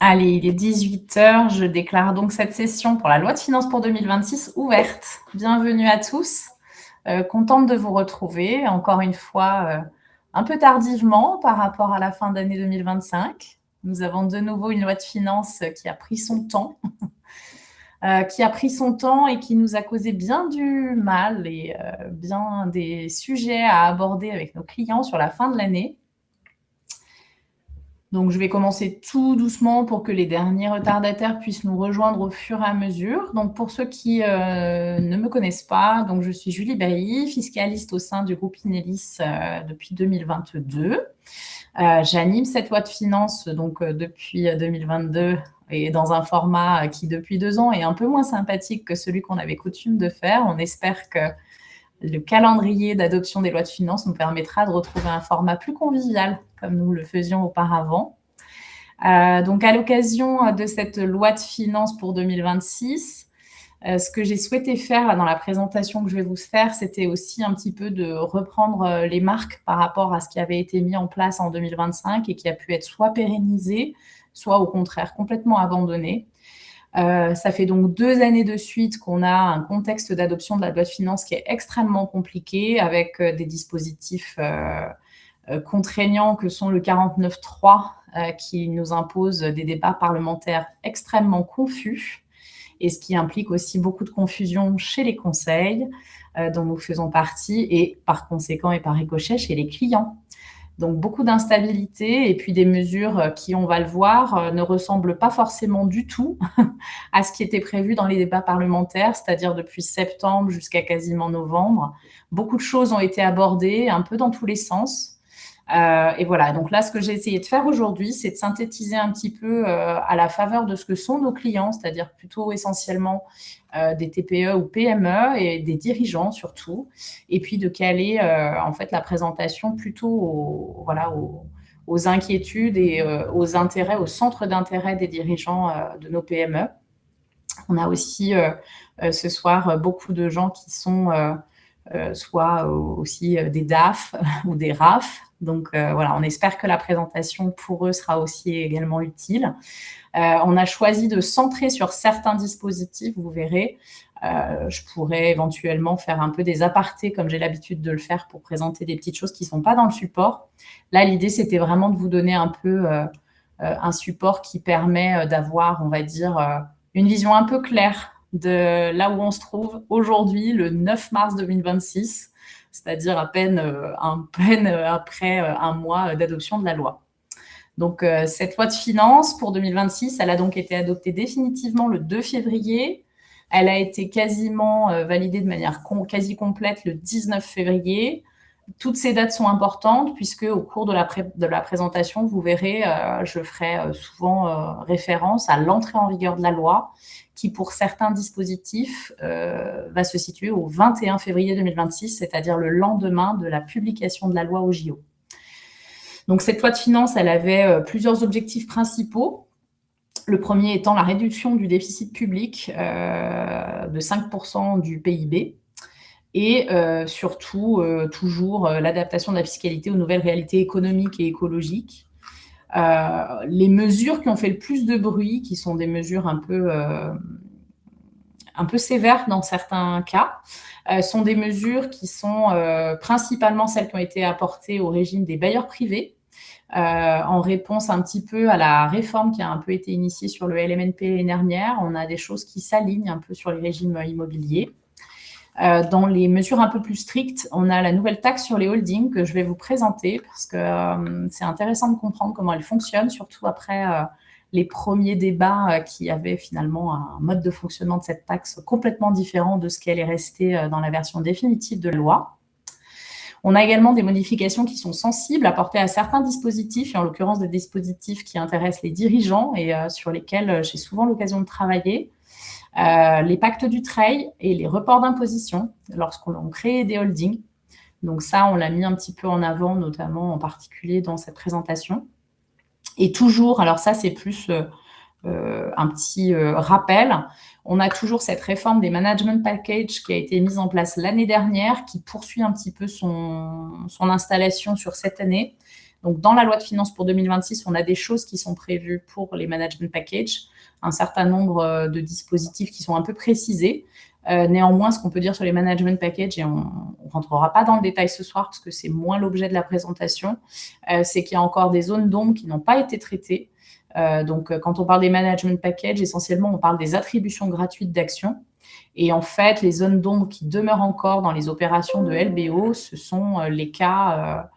Allez, il est 18 h. Je déclare donc cette session pour la loi de finances pour 2026 ouverte. Bienvenue à tous. Contente de vous retrouver, encore une fois, un peu tardivement par rapport à la fin d'année 2025. Nous avons de nouveau une loi de finances qui a pris son temps, et qui nous a causé bien du mal et bien des sujets à aborder avec nos clients sur la fin de l'année. Donc, je vais commencer tout doucement pour que les derniers retardataires puissent nous rejoindre au fur et à mesure. Donc, pour ceux qui ne me connaissent pas, donc je suis Julie Bailly, fiscaliste au sein du groupe Inelis depuis 2022. J'anime cette loi de finances donc depuis 2022 et dans un format qui, depuis 2 ans, est un peu moins sympathique que celui qu'on avait coutume de faire. On espère que le calendrier d'adoption des lois de finances nous permettra de retrouver un format plus convivial, comme nous le faisions auparavant. Donc, à l'occasion de cette loi de finances pour 2026, ce que j'ai souhaité faire là, dans la présentation que je vais vous faire, c'était aussi un petit peu de reprendre les marques par rapport à ce qui avait été mis en place en 2025 et qui a pu être soit pérennisé, soit au contraire complètement abandonné. Ça fait donc 2 années de suite qu'on a un contexte d'adoption de la loi de finances qui est extrêmement compliqué, avec des dispositifs contraignants que sont le 49.3 qui nous impose des débats parlementaires extrêmement confus, et ce qui implique aussi beaucoup de confusion chez les conseils dont nous faisons partie, et par conséquent et par ricochet chez les clients. Donc, beaucoup d'instabilité et puis des mesures qui, on va le voir, ne ressemblent pas forcément du tout à ce qui était prévu dans les débats parlementaires, c'est-à-dire depuis septembre jusqu'à quasiment novembre. Beaucoup de choses ont été abordées un peu dans tous les sens. Et voilà, donc là, ce que j'ai essayé de faire aujourd'hui, c'est de synthétiser un petit peu à la faveur de ce que sont nos clients, c'est-à-dire plutôt essentiellement des TPE ou PME et des dirigeants surtout, et puis de caler en fait la présentation plutôt aux inquiétudes et aux intérêts, au centre d'intérêt des dirigeants de nos PME. On a aussi ce soir beaucoup de gens qui sont soit aussi des DAF ou des RAF. Donc voilà, on espère que la présentation pour eux sera aussi également utile. On a choisi de centrer sur certains dispositifs, vous verrez. Je pourrais éventuellement faire un peu des apartés comme j'ai l'habitude de le faire pour présenter des petites choses qui ne sont pas dans le support. Là, l'idée, c'était vraiment de vous donner un peu un support qui permet d'avoir, on va dire, une vision un peu claire de là où on se trouve aujourd'hui, le 9 mars 2026, c'est-à-dire à peine après un mois d'adoption de la loi. Donc, cette loi de finances pour 2026, elle a donc été adoptée définitivement le 2 février. Elle a été quasiment validée de manière quasi complète le 19 février. Toutes ces dates sont importantes puisque au cours de la présentation, vous verrez, je ferai souvent référence à l'entrée en vigueur de la loi qui, pour certains dispositifs, va se situer au 21 février 2026, c'est-à-dire le lendemain de la publication de la loi au JO. Donc, cette loi de finances, elle avait plusieurs objectifs principaux. Le premier étant la réduction du déficit public de 5% du PIB. Et surtout, toujours l'adaptation de la fiscalité aux nouvelles réalités économiques et écologiques. Les mesures qui ont fait le plus de bruit, qui sont des mesures un peu sévères dans certains cas, sont des mesures qui sont principalement celles qui ont été apportées au régime des bailleurs privés, en réponse un petit peu à la réforme qui a un peu été initiée sur le LMNP l'année dernière. On a des choses qui s'alignent un peu sur les régimes immobiliers. Dans les mesures un peu plus strictes, on a la nouvelle taxe sur les holdings que je vais vous présenter parce que c'est intéressant de comprendre comment elle fonctionne, surtout après les premiers débats qui avaient finalement un mode de fonctionnement de cette taxe complètement différent de ce qu'elle est restée dans la version définitive de la loi. On a également des modifications qui sont sensibles apportées à certains dispositifs, et en l'occurrence des dispositifs qui intéressent les dirigeants et sur lesquels j'ai souvent l'occasion de travailler. Les pactes du trade et les reports d'imposition lorsqu'on crée des holdings. Donc ça, on l'a mis un petit peu en avant, notamment en particulier dans cette présentation. Et toujours, alors ça, c'est plus un petit rappel, on a toujours cette réforme des management packages qui a été mise en place l'année dernière, qui poursuit un petit peu son installation sur cette année, Donc, dans la loi de finances pour 2026, on a des choses qui sont prévues pour les management packages, un certain nombre de dispositifs qui sont un peu précisés. Néanmoins, ce qu'on peut dire sur les management packages, et on ne rentrera pas dans le détail ce soir parce que c'est moins l'objet de la présentation, c'est qu'il y a encore des zones d'ombre qui n'ont pas été traitées. Donc, quand on parle des management packages, essentiellement, on parle des attributions gratuites d'actions. Et en fait, les zones d'ombre qui demeurent encore dans les opérations de LBO, ce sont les cas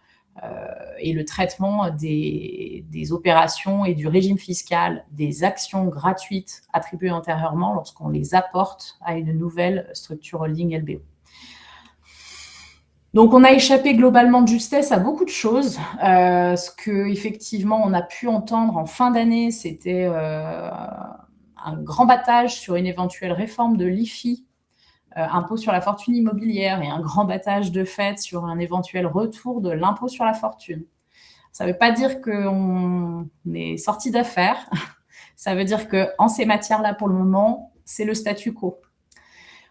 et le traitement des opérations et du régime fiscal des actions gratuites attribuées antérieurement lorsqu'on les apporte à une nouvelle structure holding LBO. Donc, on a échappé globalement de justesse à beaucoup de choses. Ce qu'effectivement, on a pu entendre en fin d'année, c'était un grand battage sur une éventuelle réforme de l'IFI, impôt sur la fortune immobilière, et un grand battage de fait sur un éventuel retour de l'impôt sur la fortune. Ça ne veut pas dire qu'on est sorti d'affaires. Ça veut dire qu'en ces matières-là, pour le moment, c'est le statu quo.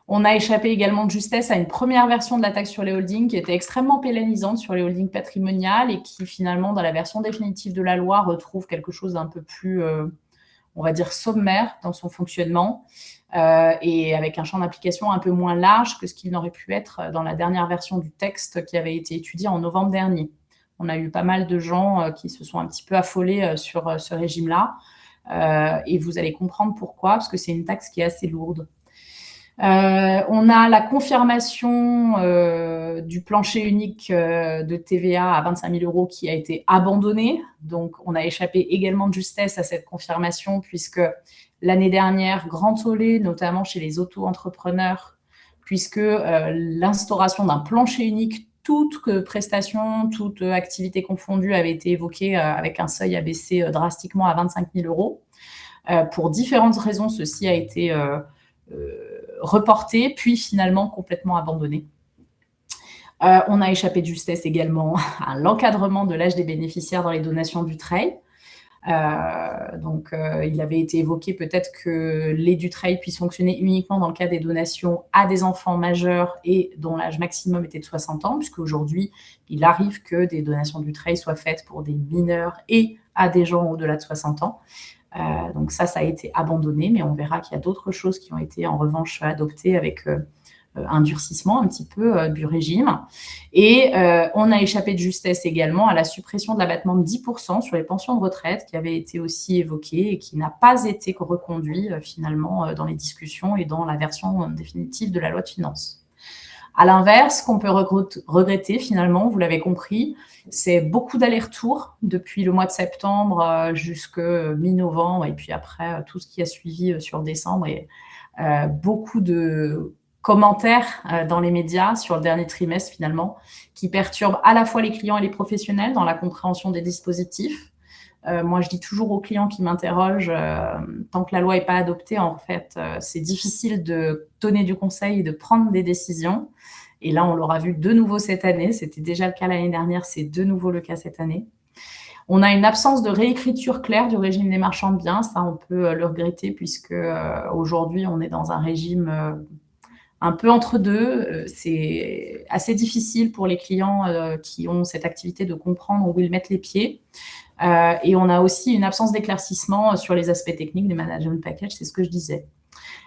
On a échappé également de justesse à une première version de la taxe sur les holdings qui était extrêmement pénalisante sur les holdings patrimoniales et qui, finalement, dans la version définitive de la loi, retrouve quelque chose d'un peu plus, on va dire, sommaire dans son fonctionnement et avec un champ d'application un peu moins large que ce qu'il n'aurait pu être dans la dernière version du texte qui avait été étudié en novembre dernier. On a eu pas mal de gens qui se sont un petit peu affolés sur ce régime-là et vous allez comprendre pourquoi, parce que c'est une taxe qui est assez lourde. On a la confirmation du plancher unique de TVA à 25 000 € qui a été abandonné. Donc, on a échappé également de justesse à cette confirmation puisque l'année dernière, grand tollé, notamment chez les auto-entrepreneurs, puisque l'instauration d'un plancher unique, toute prestation, toute activité confondue avait été évoquée avec un seuil abaissé drastiquement à 25 000 €. Pour différentes raisons, ceci a été reporté, puis finalement complètement abandonné. On a échappé de justesse également à l'encadrement de l'âge des bénéficiaires dans les donations d'Utreil. Donc, il avait été évoqué peut-être que les d'Utreil puissent fonctionner uniquement dans le cas des donations à des enfants majeurs et dont l'âge maximum était de 60 ans, puisqu'aujourd'hui, il arrive que des donations d'Utreil soient faites pour des mineurs et à des gens au-delà de 60 ans. Donc ça a été abandonné, mais on verra qu'il y a d'autres choses qui ont été en revanche adoptées avec un durcissement un petit peu du régime. Et on a échappé de justesse également à la suppression de l'abattement de 10% sur les pensions de retraite qui avait été aussi évoqué et qui n'a pas été reconduit finalement dans les discussions et dans la version définitive de la loi de finances. À l'inverse, ce qu'on peut regretter finalement, vous l'avez compris, c'est beaucoup d'allers-retours depuis le mois de septembre jusque mi-novembre et puis après tout ce qui a suivi sur décembre et beaucoup de commentaires dans les médias sur le dernier trimestre finalement qui perturbent à la fois les clients et les professionnels dans la compréhension des dispositifs. Moi, je dis toujours aux clients qui m'interrogent, tant que la loi n'est pas adoptée, en fait, c'est difficile de donner du conseil et de prendre des décisions. Et là, on l'aura vu de nouveau cette année. C'était déjà le cas l'année dernière, c'est de nouveau le cas cette année. On a une absence de réécriture claire du régime des marchands de biens. Ça, on peut le regretter puisque aujourd'hui, on est dans un régime un peu entre deux. C'est assez difficile pour les clients qui ont cette activité de comprendre où ils mettent les pieds. Et on a aussi une absence d'éclaircissement sur les aspects techniques des management packages, c'est ce que je disais.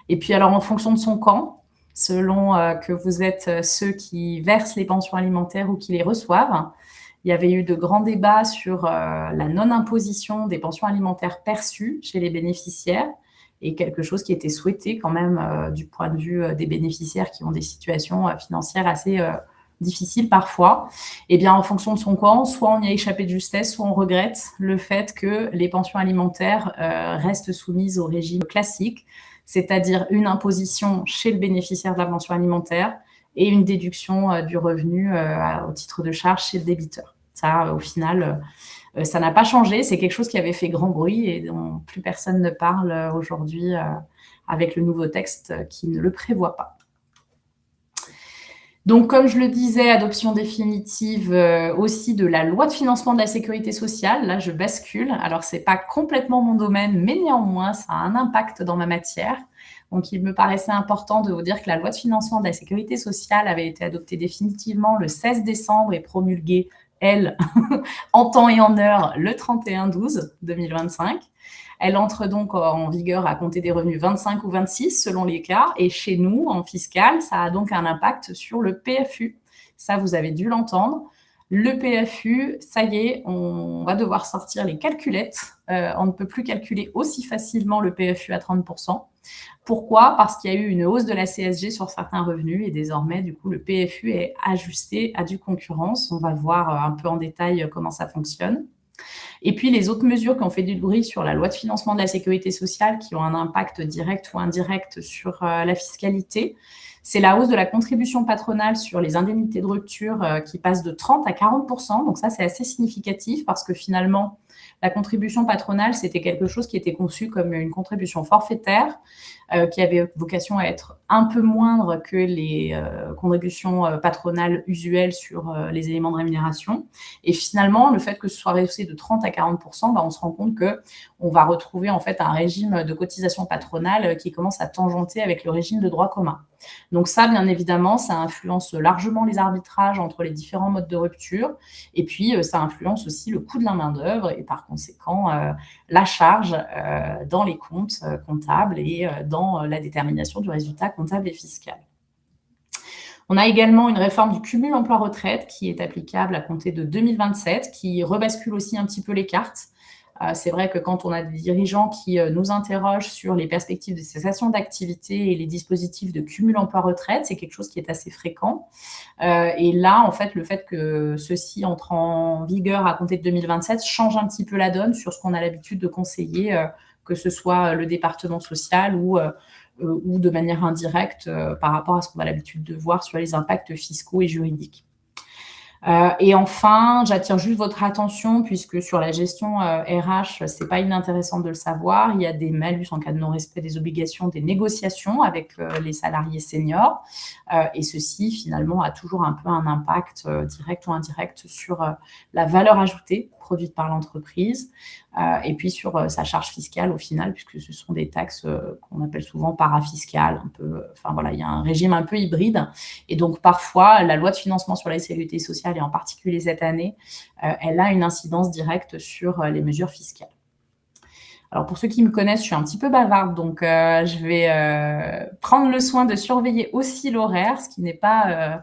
Et puis alors, en fonction de son camp, selon que vous êtes ceux qui versent les pensions alimentaires ou qui les reçoivent, il y avait eu de grands débats sur la non-imposition des pensions alimentaires perçues chez les bénéficiaires et quelque chose qui était souhaité quand même du point de vue des bénéficiaires qui ont des situations financières assez difficiles parfois. Eh bien, en fonction de son camp, soit on y a échappé de justesse, soit on regrette le fait que les pensions alimentaires restent soumises au régime classique, c'est-à-dire une imposition chez le bénéficiaire de la pension alimentaire et une déduction du revenu au titre de charge chez le débiteur. Ça, au final, ça n'a pas changé. C'est quelque chose qui avait fait grand bruit et dont plus personne ne parle aujourd'hui avec le nouveau texte qui ne le prévoit pas. Donc, comme je le disais, adoption définitive aussi de la loi de financement de la sécurité sociale. Là, je bascule. Alors, ce n'est pas complètement mon domaine, mais néanmoins, ça a un impact dans ma matière. Donc, il me paraissait important de vous dire que la loi de financement de la sécurité sociale avait été adoptée définitivement le 16 décembre et promulguée elle, en temps et en heure, le 31/12/2025. Elle entre donc en vigueur à compter des revenus 25 ou 26 selon les cas. Et chez nous, en fiscal, ça a donc un impact sur le PFU. Ça, vous avez dû l'entendre. Le PFU, ça y est, on va devoir sortir les calculettes. On ne peut plus calculer aussi facilement le PFU à 30%. Pourquoi? Parce qu'il y a eu une hausse de la CSG sur certains revenus et désormais, du coup, le PFU est ajusté à due concurrence. On va voir un peu en détail comment ça fonctionne. Et puis, les autres mesures qui ont fait du bruit sur la loi de financement de la sécurité sociale, qui ont un impact direct ou indirect sur la fiscalité, c'est la hausse de la contribution patronale sur les indemnités de rupture qui passe de 30 à 40%. Donc ça, c'est assez significatif parce que finalement, la contribution patronale, c'était quelque chose qui était conçu comme une contribution forfaitaire qui avait vocation à être un peu moindre que les contributions patronales usuelles sur les éléments de rémunération. Et finalement, le fait que ce soit rehaussé de 30 à 40%, on se rend compte qu'on va retrouver en fait un régime de cotisation patronale qui commence à tangenter avec le régime de droit commun. Donc ça, bien évidemment, ça influence largement les arbitrages entre les différents modes de rupture. Et puis, ça influence aussi le coût de la main-d'œuvre et par conséquent, la charge dans les comptes comptables et dans la détermination du résultat comptable et fiscal. On a également une réforme du cumul emploi-retraite qui est applicable à compter de 2027, qui rebascule aussi un petit peu les cartes. C'est vrai que quand on a des dirigeants qui nous interrogent sur les perspectives de cessation d'activité et les dispositifs de cumul emploi-retraite, c'est quelque chose qui est assez fréquent. Et là, en fait, le fait que ceci entre en vigueur à compter de 2027 change un petit peu la donne sur ce qu'on a l'habitude de conseiller, que ce soit le département social ou de manière indirecte par rapport à ce qu'on a l'habitude de voir sur les impacts fiscaux et juridiques. Et enfin, j'attire juste votre attention puisque sur la gestion RH, c'est pas inintéressant de le savoir. Il y a des malus en cas de non-respect des obligations, des négociations avec les salariés seniors. Et ceci, finalement, a toujours un peu un impact direct ou indirect sur la valeur ajoutée produite par l'entreprise et puis sur sa charge fiscale au final, puisque ce sont des taxes qu'on appelle souvent parafiscales. Enfin voilà, il y a un régime un peu hybride. Et donc, parfois, la loi de financement sur la sécurité sociale, et en particulier cette année, elle a une incidence directe sur les mesures fiscales. Alors, pour ceux qui me connaissent, je suis un petit peu bavarde, donc je vais prendre le soin de surveiller aussi l'horaire, ce qui n'est pas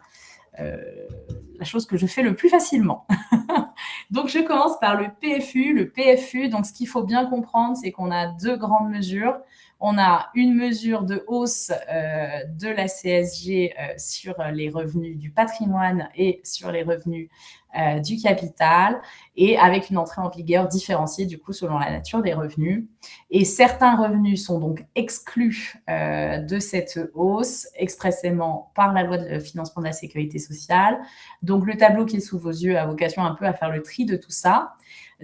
la chose que je fais le plus facilement. Donc, je commence par le PFU. Le PFU, donc ce qu'il faut bien comprendre, c'est qu'on a deux grandes mesures. On a une mesure de hausse de la CSG sur les revenus du patrimoine et sur les revenus du capital et avec une entrée en vigueur différenciée du coup selon la nature des revenus. Et certains revenus sont donc exclus de cette hausse expressément par la loi de financement de la sécurité sociale. Donc le tableau qui est sous vos yeux a vocation un peu à faire le tri de tout ça.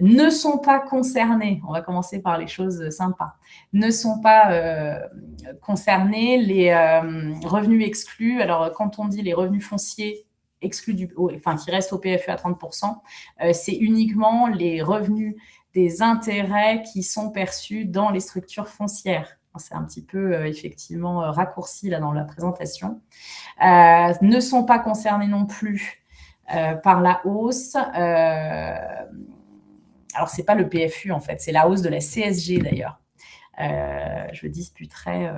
Ne sont pas concernés, on va commencer par les choses sympas, ne sont pas concernés les revenus exclus. Alors, quand on dit les revenus fonciers exclus qui restent au PFU à 30%, c'est uniquement les revenus des intérêts qui sont perçus dans les structures foncières. C'est un petit peu effectivement raccourci là dans la présentation. Ne sont pas concernés non plus par la hausse. Alors, ce n'est pas le PFU, en fait, c'est la hausse de la CSG, d'ailleurs. Je disputerai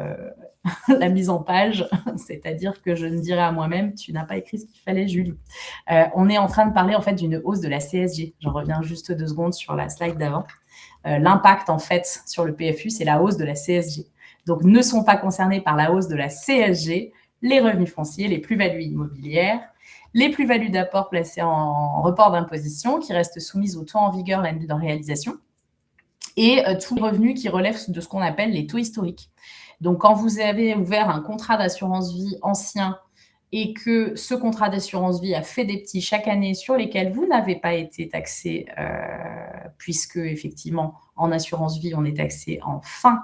la mise en page, c'est-à-dire que je me dirais à moi-même, tu n'as pas écrit ce qu'il fallait, Julie. On est en train de parler, en fait, d'une hausse de la CSG. J'en reviens juste 2 secondes sur la slide d'avant. L'impact, en fait, sur le PFU, c'est la hausse de la CSG. Donc, ne sont pas concernés par la hausse de la CSG les revenus fonciers, les plus-values immobilières, les plus-values d'apport placées en report d'imposition qui restent soumises au taux en vigueur l'année de réalisation et tous les revenus qui relèvent de ce qu'on appelle les taux historiques. Donc, quand vous avez ouvert un contrat d'assurance vie ancien et que ce contrat d'assurance vie a fait des petits chaque année sur lesquels vous n'avez pas été taxé, puisque effectivement, en assurance vie, on est taxé en fin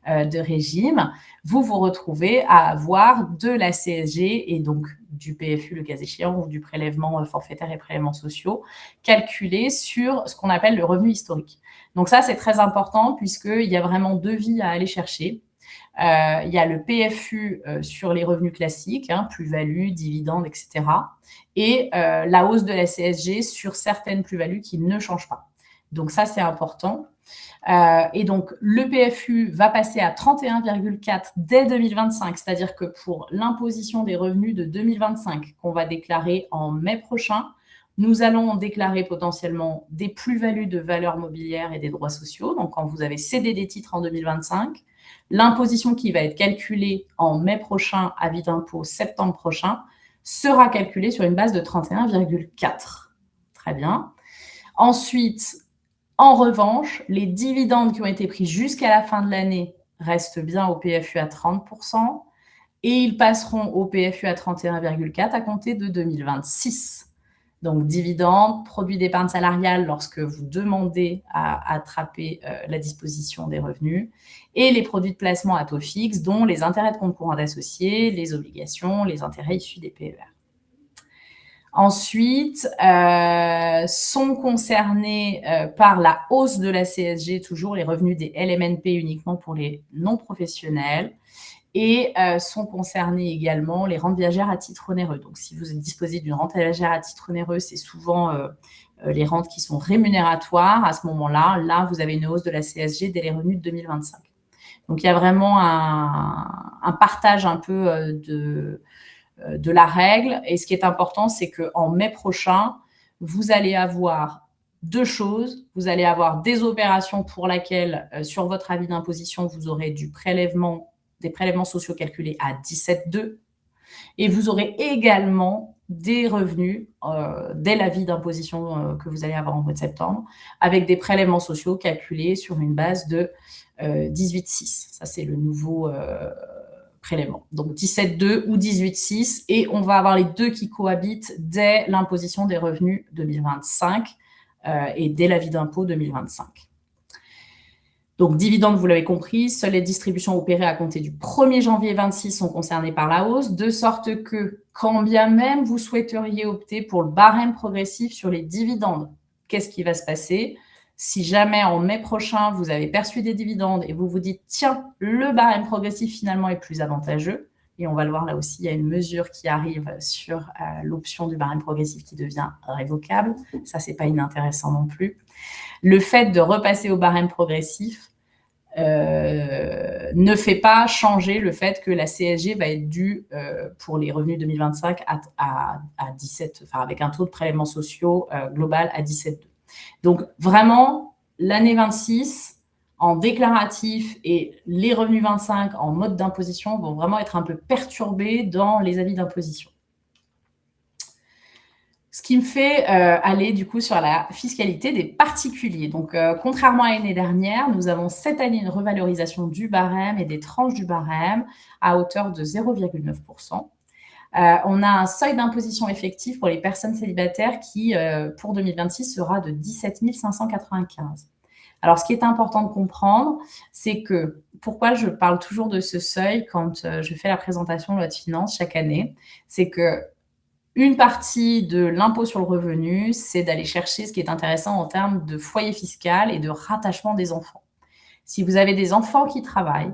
de régime, vous vous retrouvez à avoir de la CSG et donc du PFU, le cas échéant, ou du prélèvement forfaitaire et prélèvements sociaux, calculés sur ce qu'on appelle le revenu historique. Donc ça, c'est très important puisqu'il y a vraiment 2 vies à aller chercher. Il y a le PFU sur les revenus classiques, hein, plus-value, dividendes, etc. Et la hausse de la CSG sur certaines plus-values qui ne changent pas. Donc ça, c'est important. Et donc, le PFU va passer à 31,4 dès 2025, c'est-à-dire que pour l'imposition des revenus de 2025 qu'on va déclarer en mai prochain, nous allons déclarer potentiellement des plus-values de valeur mobilière et des droits sociaux. Donc, quand vous avez cédé des titres en 2025, l'imposition qui va être calculée en mai prochain, avis d'impôt septembre prochain, sera calculée sur une base de 31,4. Très bien. Ensuite, en revanche, les dividendes qui ont été pris jusqu'à la fin de l'année restent bien au PFU à 30% et ils passeront au PFU à 31,4 à compter de 2026. Donc, dividendes, produits d'épargne salariale lorsque vous demandez à attraper la disposition des revenus et les produits de placement à taux fixe, dont les intérêts de compte courant d'associés, les obligations, les intérêts issus des PER. Ensuite, sont concernés par la hausse de la CSG, toujours les revenus des LMNP uniquement pour les non-professionnels, et sont concernés également les rentes viagères à titre onéreux. Donc, si vous êtes disposé d'une rente viagère à titre onéreux, c'est souvent les rentes qui sont rémunéatoires. À ce moment-là, là, vous avez une hausse de la CSG dès les revenus de 2025. Donc, il y a vraiment un partage un peu de la règle. Et ce qui est important, c'est qu'en mai prochain, vous allez avoir deux choses. Vous allez avoir des opérations pour lesquelles, sur votre avis d'imposition, vous aurez des prélèvements sociaux calculés à 17,2. Et vous aurez également des revenus dès l'avis d'imposition que vous allez avoir en mois de septembre, avec des prélèvements sociaux calculés sur une base de 18,6. Ça, c'est le nouveau prélèvement. Donc 17,2 ou 18,6, et on va avoir les deux qui cohabitent dès l'imposition des revenus 2025 et dès l'avis d'impôt 2025. Donc, dividendes, vous l'avez compris, seules les distributions opérées à compter du 1er janvier 26 sont concernées par la hausse, de sorte que, quand bien même vous souhaiteriez opter pour le barème progressif sur les dividendes, qu'est-ce qui va se passer ? Si jamais en mai prochain, vous avez perçu des dividendes et vous vous dites « Tiens, le barème progressif finalement est plus avantageux », et on va le voir là aussi, il y a une mesure qui arrive sur l'option du barème progressif qui devient révocable. Ça, c'est pas inintéressant non plus. Le fait de repasser au barème progressif ne fait pas changer le fait que la CSG va être due pour les revenus 2025 à 17, enfin avec un taux de prélèvements sociaux global à 17,2. Donc vraiment, l'année 26 en déclaratif et les revenus 25 en mode d'imposition vont vraiment être un peu perturbés dans les avis d'imposition. Ce qui me fait aller du coup sur la fiscalité des particuliers. Donc, contrairement à l'année dernière, nous avons cette année une revalorisation du barème et des tranches du barème à hauteur de 0,9%. On a un seuil d'imposition effectif pour les personnes célibataires qui, pour 2026, sera de 17 595. Alors, ce qui est important de comprendre, c'est que pourquoi je parle toujours de ce seuil quand je fais la présentation de loi de finances chaque année, c'est que une partie de l'impôt sur le revenu, c'est d'aller chercher ce qui est intéressant en termes de foyer fiscal et de rattachement des enfants. Si vous avez des enfants qui travaillent,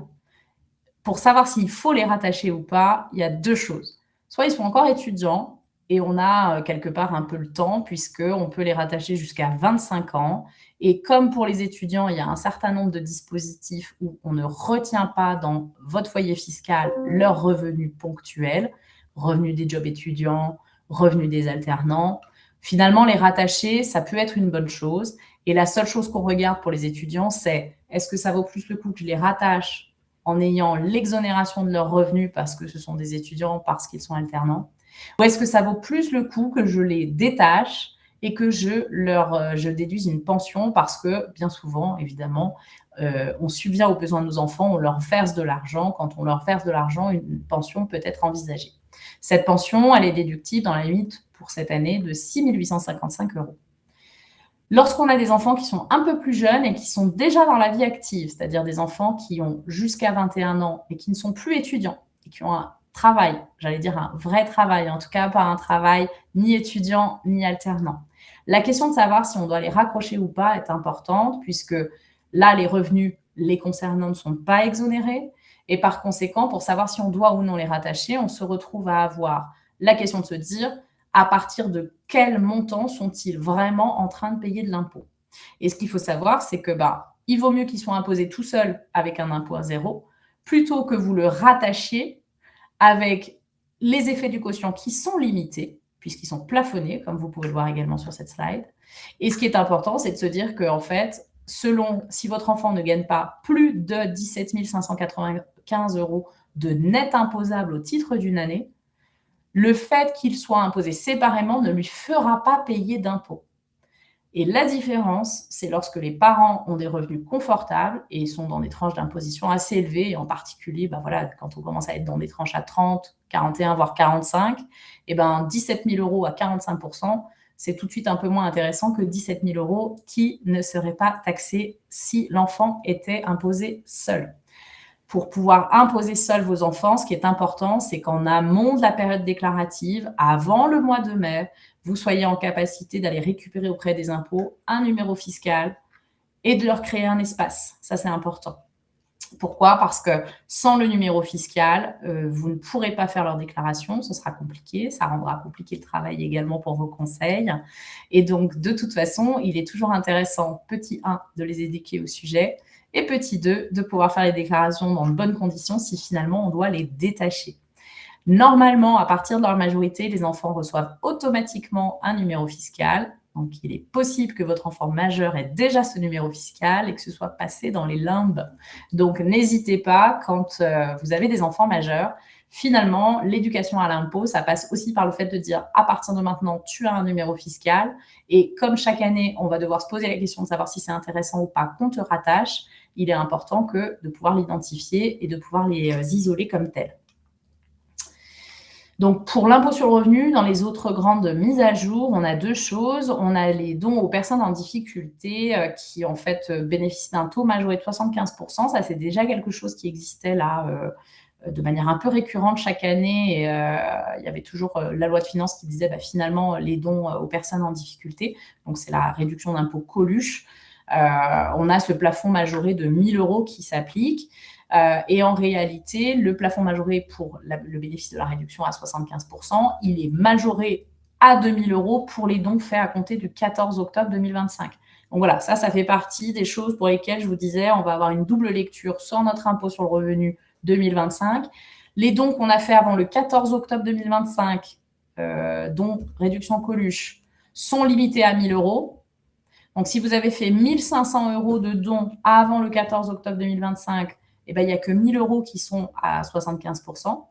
pour savoir s'il faut les rattacher ou pas, il y a deux choses. Soit ils sont encore étudiants et on a quelque part un peu le temps puisqu'on peut les rattacher jusqu'à 25 ans. Et comme pour les étudiants, il y a un certain nombre de dispositifs où on ne retient pas dans votre foyer fiscal leurs revenus ponctuels, revenus des jobs étudiants, revenus des alternants. Finalement, les rattacher, ça peut être une bonne chose. Et la seule chose qu'on regarde pour les étudiants, c'est est-ce que ça vaut plus le coup que je les rattache en ayant l'exonération de leurs revenus parce que ce sont des étudiants, parce qu'ils sont alternants, ou est-ce que ça vaut plus le coup que je les détache et que je déduise une pension parce que, bien souvent, évidemment, on subvient aux besoins de nos enfants, on leur verse de l'argent. Quand on leur verse de l'argent, une pension peut être envisagée. Cette pension, elle est déductible dans la limite pour cette année de 6 855 €. Lorsqu'on a des enfants qui sont un peu plus jeunes et qui sont déjà dans la vie active, c'est-à-dire des enfants qui ont jusqu'à 21 ans et qui ne sont plus étudiants et qui ont un travail, j'allais dire un vrai travail, en tout cas pas un travail ni étudiant ni alternant. La question de savoir si on doit les raccrocher ou pas est importante puisque là, les revenus les concernant ne sont pas exonérés Et par conséquent, pour savoir si on doit ou non les rattacher, on se retrouve à avoir la question de se dire à partir de quel montant sont-ils vraiment en train de payer de l'impôt. Et ce qu'il faut savoir, c'est que il vaut mieux qu'ils soient imposés tout seuls avec un impôt à zéro, plutôt que vous le rattachiez avec les effets du quotient qui sont limités, puisqu'ils sont plafonnés, comme vous pouvez le voir également sur cette slide. Et ce qui est important, c'est de se dire que, en fait, si votre enfant ne gagne pas plus de 17 595 € de net imposable au titre d'une année, le fait qu'il soit imposé séparément ne lui fera pas payer d'impôt. Et la différence, c'est lorsque les parents ont des revenus confortables et sont dans des tranches d'imposition assez élevées, et en particulier, quand on commence à être dans des tranches à 30, 41, voire 45, 17 000 € à 45%, c'est tout de suite un peu moins intéressant que 17 000 € qui ne seraient pas taxés si l'enfant était imposé seul. Pour pouvoir imposer seul vos enfants, ce qui est important, c'est qu'en amont de la période déclarative, avant le mois de mai, vous soyez en capacité d'aller récupérer auprès des impôts un numéro fiscal et de leur créer un espace. Ça, c'est important. Pourquoi ? Parce que sans le numéro fiscal, vous ne pourrez pas faire leur déclaration, ce sera compliqué, ça rendra compliqué le travail également pour vos conseils. Et donc, de toute façon, il est toujours intéressant, petit 1, de les éduquer au sujet, et petit 2, de pouvoir faire les déclarations dans de bonnes conditions si finalement on doit les détacher. Normalement, à partir de leur majorité, les enfants reçoivent automatiquement un numéro fiscal. Donc, il est possible que votre enfant majeur ait déjà ce numéro fiscal et que ce soit passé dans les limbes. Donc, n'hésitez pas, quand vous avez des enfants majeurs, finalement, l'éducation à l'impôt, ça passe aussi par le fait de dire à partir de maintenant, tu as un numéro fiscal. Et comme chaque année, on va devoir se poser la question de savoir si c'est intéressant ou pas qu'on te rattache, il est important de pouvoir l'identifier et de pouvoir les isoler comme tels. Donc, pour l'impôt sur le revenu, dans les autres grandes mises à jour, on a 2 choses. On a les dons aux personnes en difficulté qui, en fait, bénéficient d'un taux majoré de 75%. Ça, c'est déjà quelque chose qui existait là de manière un peu récurrente chaque année. Et, il y avait toujours la loi de finances qui disait finalement les dons aux personnes en difficulté. Donc, c'est la réduction d'impôt Coluche. On a ce plafond majoré de 1 000 € qui s'applique. Et en réalité, le plafond majoré pour le bénéfice de la réduction à 75%, il est majoré à 2 000 € pour les dons faits à compter du 14 octobre 2025. Donc voilà, ça fait partie des choses pour lesquelles je vous disais, on va avoir une double lecture sur notre impôt sur le revenu 2025. Les dons qu'on a fait avant le 14 octobre 2025, dont réduction Coluche, sont limités à 1 000 €. Donc, si vous avez fait 1 500 € de dons avant le 14 octobre 2025, il n'y a que 1 000 € qui sont à 75%.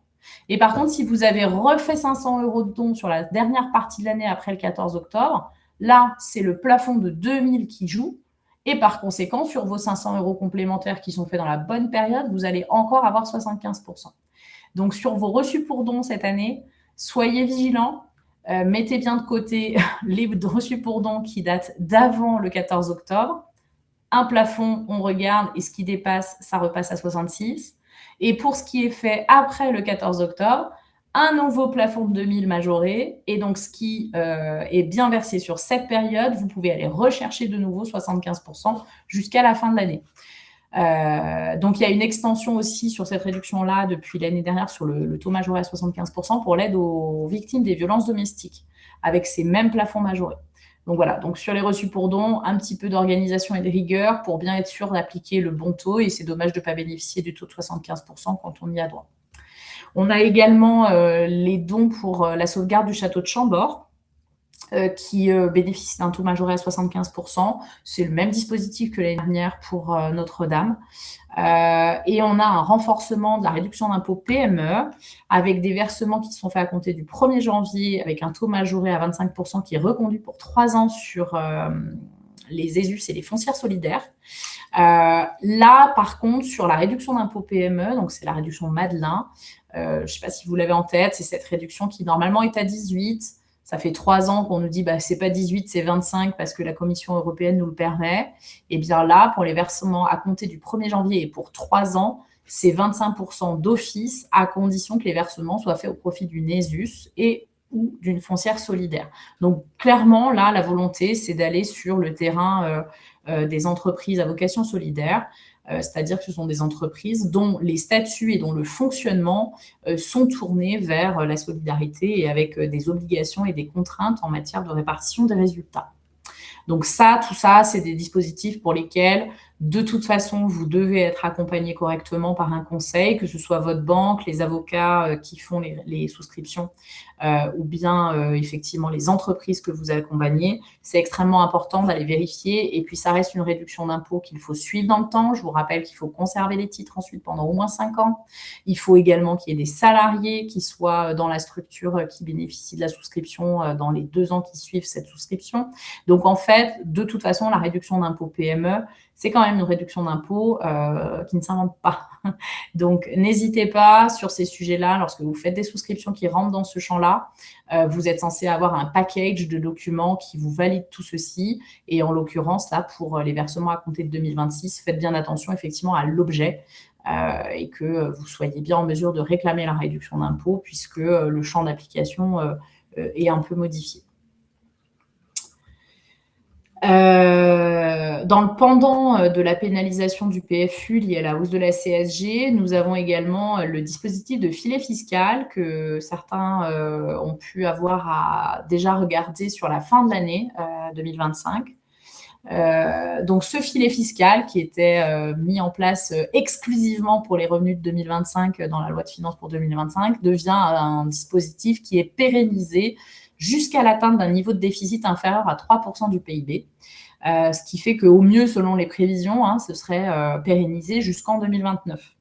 Et par contre, si vous avez refait 500 € de dons sur la dernière partie de l'année après le 14 octobre, là, c'est le plafond de 2 000 qui joue. Et par conséquent, sur vos 500 € complémentaires qui sont faits dans la bonne période, vous allez encore avoir 75%. Donc, sur vos reçus pour dons cette année, soyez vigilants. Mettez bien de côté les reçus pour dons qui datent d'avant le 14 octobre. Un plafond, on regarde, et ce qui dépasse, ça repasse à 66. Et pour ce qui est fait après le 14 octobre, un nouveau plafond de 2 000 majoré. Et donc, ce qui est bien versé sur cette période, vous pouvez aller rechercher de nouveau 75% jusqu'à la fin de l'année. Donc, il y a une extension aussi sur cette réduction-là depuis l'année dernière sur le taux majoré à 75% pour l'aide aux victimes des violences domestiques, avec ces mêmes plafonds majorés. Donc voilà, donc sur les reçus pour dons, un petit peu d'organisation et de rigueur pour bien être sûr d'appliquer le bon taux, et c'est dommage de ne pas bénéficier du taux de 75% quand on y a droit. On a également les dons pour la sauvegarde du château de Chambord, qui bénéficie d'un taux majoré à 75%. C'est le même dispositif que l'année dernière pour Notre-Dame. Et on a un renforcement de la réduction d'impôt PME avec des versements qui sont faits à compter du 1er janvier avec un taux majoré à 25% qui est reconduit pour 3 ans sur les ESUS et les foncières solidaires. Là, par contre, sur la réduction d'impôt PME, donc c'est la réduction Madelin, je ne sais pas si vous l'avez en tête, c'est cette réduction qui normalement est à 18. Ça fait 3 ans qu'on nous dit c'est pas 18, c'est 25 parce que la Commission européenne nous le permet. Et bien là, pour les versements à compter du 1er janvier et pour 3 ans, c'est 25% d'office à condition que les versements soient faits au profit d'une ESUS et ou d'une foncière solidaire. Donc clairement, là, la volonté, c'est d'aller sur le terrain des entreprises à vocation solidaire c'est-à-dire que ce sont des entreprises dont les statuts et dont le fonctionnement sont tournés vers la solidarité et avec des obligations et des contraintes en matière de répartition des résultats. Donc ça, tout ça, c'est des dispositifs pour lesquels, de toute façon, vous devez être accompagné correctement par un conseil, que ce soit votre banque, les avocats qui font les souscriptions ou bien effectivement les entreprises que vous accompagnez. C'est extrêmement important d'aller vérifier. Et puis, ça reste une réduction d'impôt qu'il faut suivre dans le temps. Je vous rappelle qu'il faut conserver les titres ensuite pendant au moins 5 ans. Il faut également qu'il y ait des salariés qui soient dans la structure qui bénéficient de la souscription dans les 2 ans qui suivent cette souscription. Donc, en fait, de toute façon, la réduction d'impôt PME, c'est quand même une réduction d'impôt qui ne s'invente pas. Donc, n'hésitez pas sur ces sujets-là, lorsque vous faites des souscriptions qui rentrent dans ce champ-là, vous êtes censé avoir un package de documents qui vous valide tout ceci. Et en l'occurrence, là, pour les versements à compter de 2026, faites bien attention effectivement à l'objet et que vous soyez bien en mesure de réclamer la réduction d'impôt puisque le champ d'application est un peu modifié. Dans le pendant de la pénalisation du PFU liée à la hausse de la CSG, nous avons également le dispositif de filet fiscal que certains ont pu avoir à déjà regarder sur la fin de l'année 2025. Donc, ce filet fiscal qui était mis en place exclusivement pour les revenus de 2025 dans la loi de finances pour 2025 devient un dispositif qui est pérennisé jusqu'à l'atteinte d'un niveau de déficit inférieur à 3% du PIB, ce qui fait qu'au mieux, selon les prévisions, ce serait pérennisé jusqu'en 2029.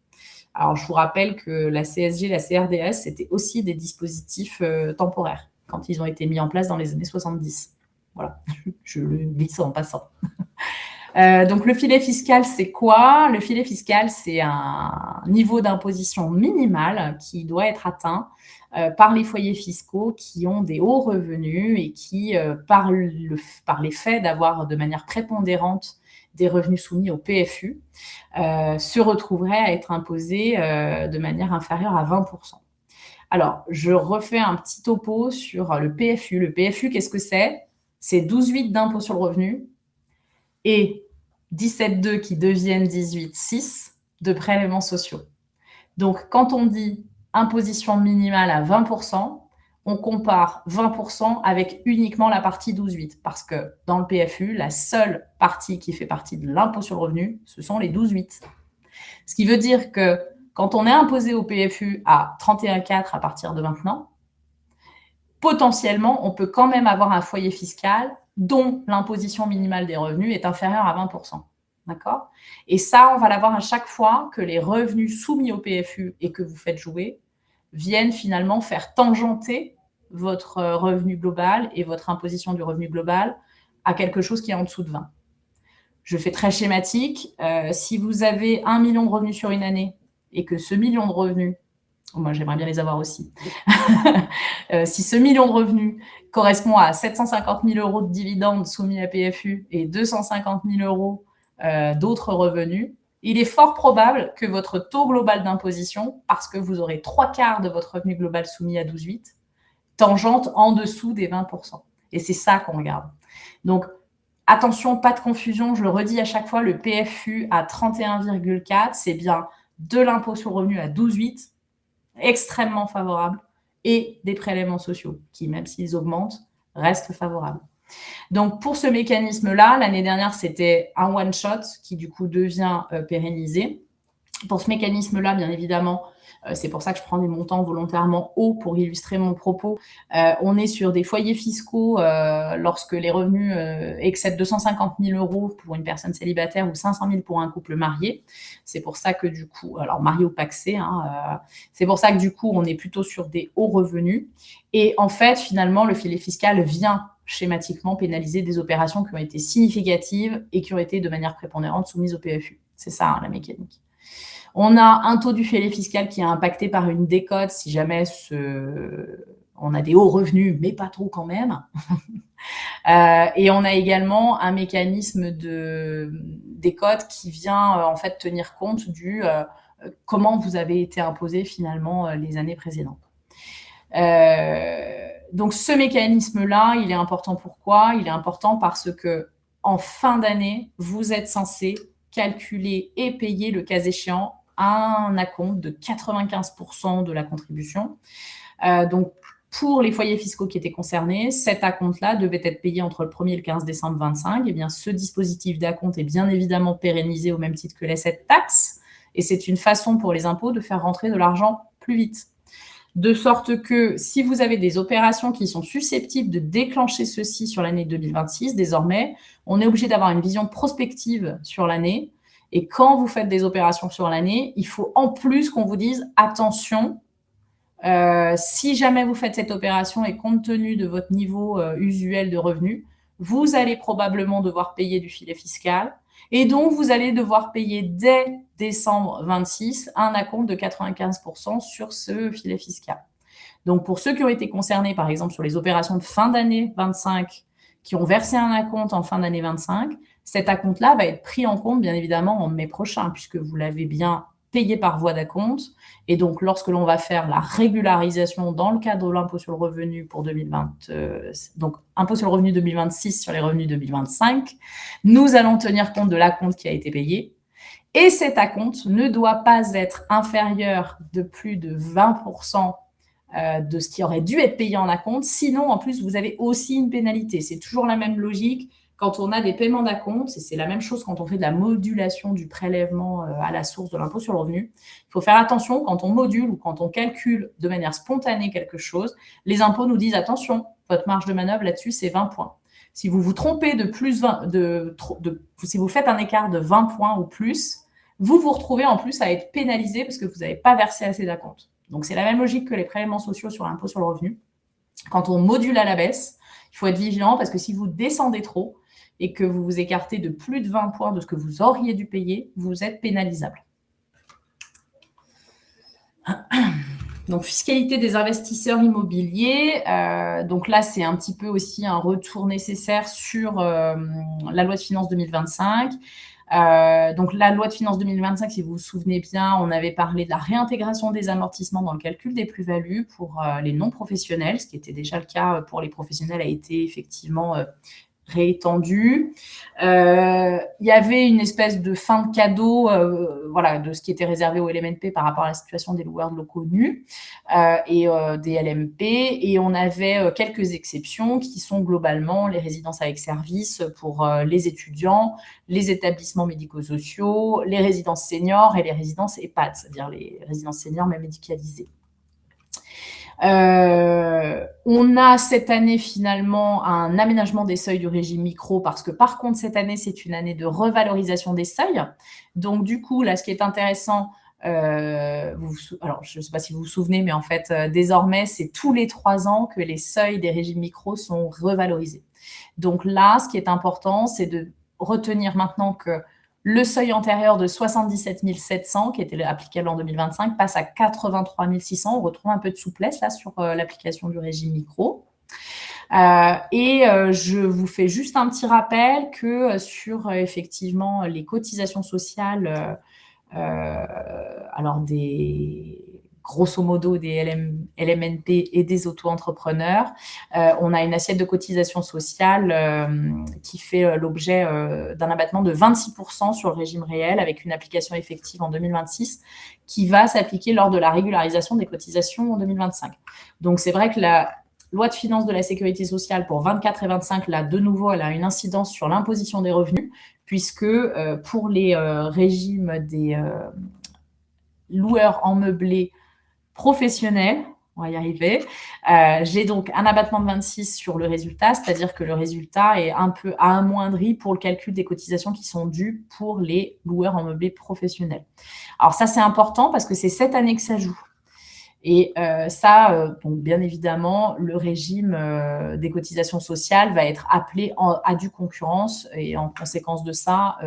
Alors, je vous rappelle que la CSG, la CRDS, c'était aussi des dispositifs temporaires quand ils ont été mis en place dans les années 70. Voilà, je le glisse en passant. Donc, le filet fiscal, c'est quoi? Le filet fiscal, c'est un niveau d'imposition minimal qui doit être atteint par les foyers fiscaux qui ont des hauts revenus et qui, par l'effet d'avoir de manière prépondérante des revenus soumis au PFU, se retrouveraient à être imposés de manière inférieure à 20%. Alors, je refais un petit topo sur le PFU. Le PFU, qu'est-ce que c'est? C'est 12,8 d'impôt sur le revenu et 17,2 qui deviennent 18,6 de prélèvements sociaux. Donc, quand on dit imposition minimale à 20%, on compare 20% avec uniquement la partie 12,8 parce que dans le PFU, la seule partie qui fait partie de l'impôt sur le revenu, ce sont les 12,8. Ce qui veut dire que quand on est imposé au PFU à 31,4 à partir de maintenant, potentiellement, on peut quand même avoir un foyer fiscal dont l'imposition minimale des revenus est inférieure à 20%. D'accord? Et ça, on va l'avoir à chaque fois que les revenus soumis au PFU et que vous faites jouer viennent finalement faire tangenter votre revenu global et votre imposition du revenu global à quelque chose qui est en dessous de 20. Je fais très schématique. Si vous avez 1 million de revenus sur une année et que ce million de revenus, moi j'aimerais bien les avoir aussi, si ce million de revenus correspond à 750 000 euros de dividendes soumis à PFU et 250 000 euros d'autres revenus, il est fort probable que votre taux global d'imposition, parce que vous aurez 3/4 de votre revenu global soumis à 12,8, tangente en dessous des 20%. Et c'est ça qu'on regarde. Donc, attention, pas de confusion, je le redis à chaque fois, le PFU à 31,4, c'est bien de l'impôt sur le revenu à 12,8, extrêmement favorable, et des prélèvements sociaux qui, même s'ils augmentent, restent favorables. Donc, pour ce mécanisme-là, l'année dernière, c'était un one-shot qui, du coup, devient pérennisé. Pour ce mécanisme-là, bien évidemment, c'est pour ça que je prends des montants volontairement hauts pour illustrer mon propos. On est sur des foyers fiscaux lorsque les revenus excèdent 250 000 euros pour une personne célibataire ou 500 000 pour un couple marié. C'est pour ça que du coup, alors marié ou pacsé, c'est pour ça que du coup, on est plutôt sur des hauts revenus. Et en fait, finalement, le filet fiscal vient schématiquement pénaliser des opérations qui ont été significatives et qui ont été de manière prépondérante soumises au PFU. C'est ça, la mécanique. On a un taux du filet fiscal qui est impacté par une décote si jamais on a des hauts revenus, mais pas trop quand même. Et on a également un mécanisme de décote qui vient en fait tenir compte du comment vous avez été imposé finalement les années précédentes. Donc ce mécanisme-là, il est important. Pourquoi? Il est important parce que en fin d'année, vous êtes censé calculer et payer, le cas échéant, un acompte de 95% de la contribution. Donc, pour les foyers fiscaux qui étaient concernés, cet acompte-là devait être payé entre le 1er et le 15 décembre 2025. Eh bien, ce dispositif d'acompte est bien évidemment pérennisé au même titre que cette taxe. Et c'est une façon pour les impôts de faire rentrer de l'argent plus vite. De sorte que si vous avez des opérations qui sont susceptibles de déclencher ceci sur l'année 2026, désormais, on est obligé d'avoir une vision prospective sur l'année. Et quand vous faites des opérations sur l'année, il faut en plus qu'on vous dise « attention ». Si jamais vous faites cette opération et compte tenu de votre niveau usuel de revenus, vous allez probablement devoir payer du filet fiscal et donc vous allez devoir payer dès décembre 26 un acompte de 95% sur ce filet fiscal. Donc pour ceux qui ont été concernés par exemple sur les opérations de fin d'année 25 qui ont versé un acompte en fin d'année 25, cet acompte-là va être pris en compte bien évidemment en mai prochain puisque vous l'avez bien payé par voie d'acompte. Et donc, lorsque l'on va faire la régularisation dans le cadre de l'impôt sur le revenu pour 2020, donc impôt sur le revenu 2026 sur les revenus 2025, nous allons tenir compte de l'acompte qui a été payé. Et cet acompte ne doit pas être inférieur de plus de 20% de ce qui aurait dû être payé en acompte. Sinon, en plus, vous avez aussi une pénalité. C'est toujours la même logique. Quand on a des paiements d'acompte, et c'est la même chose quand on fait de la modulation du prélèvement à la source de l'impôt sur le revenu, il faut faire attention quand on module ou quand on calcule de manière spontanée quelque chose, les impôts nous disent attention, votre marge de manœuvre là-dessus, c'est 20 points. Si vous vous trompez de plus 20, si vous faites un écart de 20 points ou plus, vous vous retrouvez en plus à être pénalisé parce que vous n'avez pas versé assez d'acompte. Donc, c'est la même logique que les prélèvements sociaux sur l'impôt sur le revenu. Quand on module à la baisse, il faut être vigilant parce que si vous descendez trop, et que vous vous écartez de plus de 20 points de ce que vous auriez dû payer, vous êtes pénalisable. Donc, fiscalité des investisseurs immobiliers. Donc là, c'est un petit peu aussi un retour nécessaire sur la loi de finances 2025. Donc, la loi de finances 2025, si vous vous souvenez bien, on avait parlé de la réintégration des amortissements dans le calcul des plus-values pour les non-professionnels, ce qui était déjà le cas pour les professionnels, a été effectivement réétendu. Il y avait une espèce de fin de cadeau voilà, de ce qui était réservé aux LMNP par rapport à la situation des loueurs de locaux nus et des LMP. Et on avait quelques exceptions qui sont globalement les résidences avec service pour les étudiants, les établissements médico-sociaux, les résidences seniors et les résidences EHPAD, c'est-à-dire les résidences seniors mais médicalisées. On a cette année finalement un aménagement des seuils du régime micro parce que par contre cette année c'est une année de revalorisation des seuils. Donc du coup là ce qui est intéressant, alors je ne sais pas si vous vous souvenez mais en fait désormais c'est tous les 3 ans que les seuils des régimes micro sont revalorisés. Donc là ce qui est important c'est de retenir maintenant que le seuil antérieur de 77 700, qui était applicable en 2025, passe à 83 600. On retrouve un peu de souplesse là sur l'application du régime micro. Je vous fais juste un petit rappel que sur effectivement les cotisations sociales, alors grosso modo des LMNP et des auto-entrepreneurs, on a une assiette de cotisation sociale qui fait l'objet d'un abattement de 26% sur le régime réel avec une application effective en 2026 qui va s'appliquer lors de la régularisation des cotisations en 2025. Donc, c'est vrai que la loi de finances de la sécurité sociale pour 24 et 25, là, de nouveau, elle a une incidence sur l'imposition des revenus puisque pour les régimes des loueurs en meublé professionnel, on va y arriver. J'ai donc un abattement de 26 sur le résultat, c'est-à-dire que le résultat est un peu amoindri pour le calcul des cotisations qui sont dues pour les loueurs en meublé professionnels. Alors ça, c'est important parce que c'est cette année que ça joue. Et donc bien évidemment, le régime des cotisations sociales va être appelé à due concurrence et en conséquence de ça,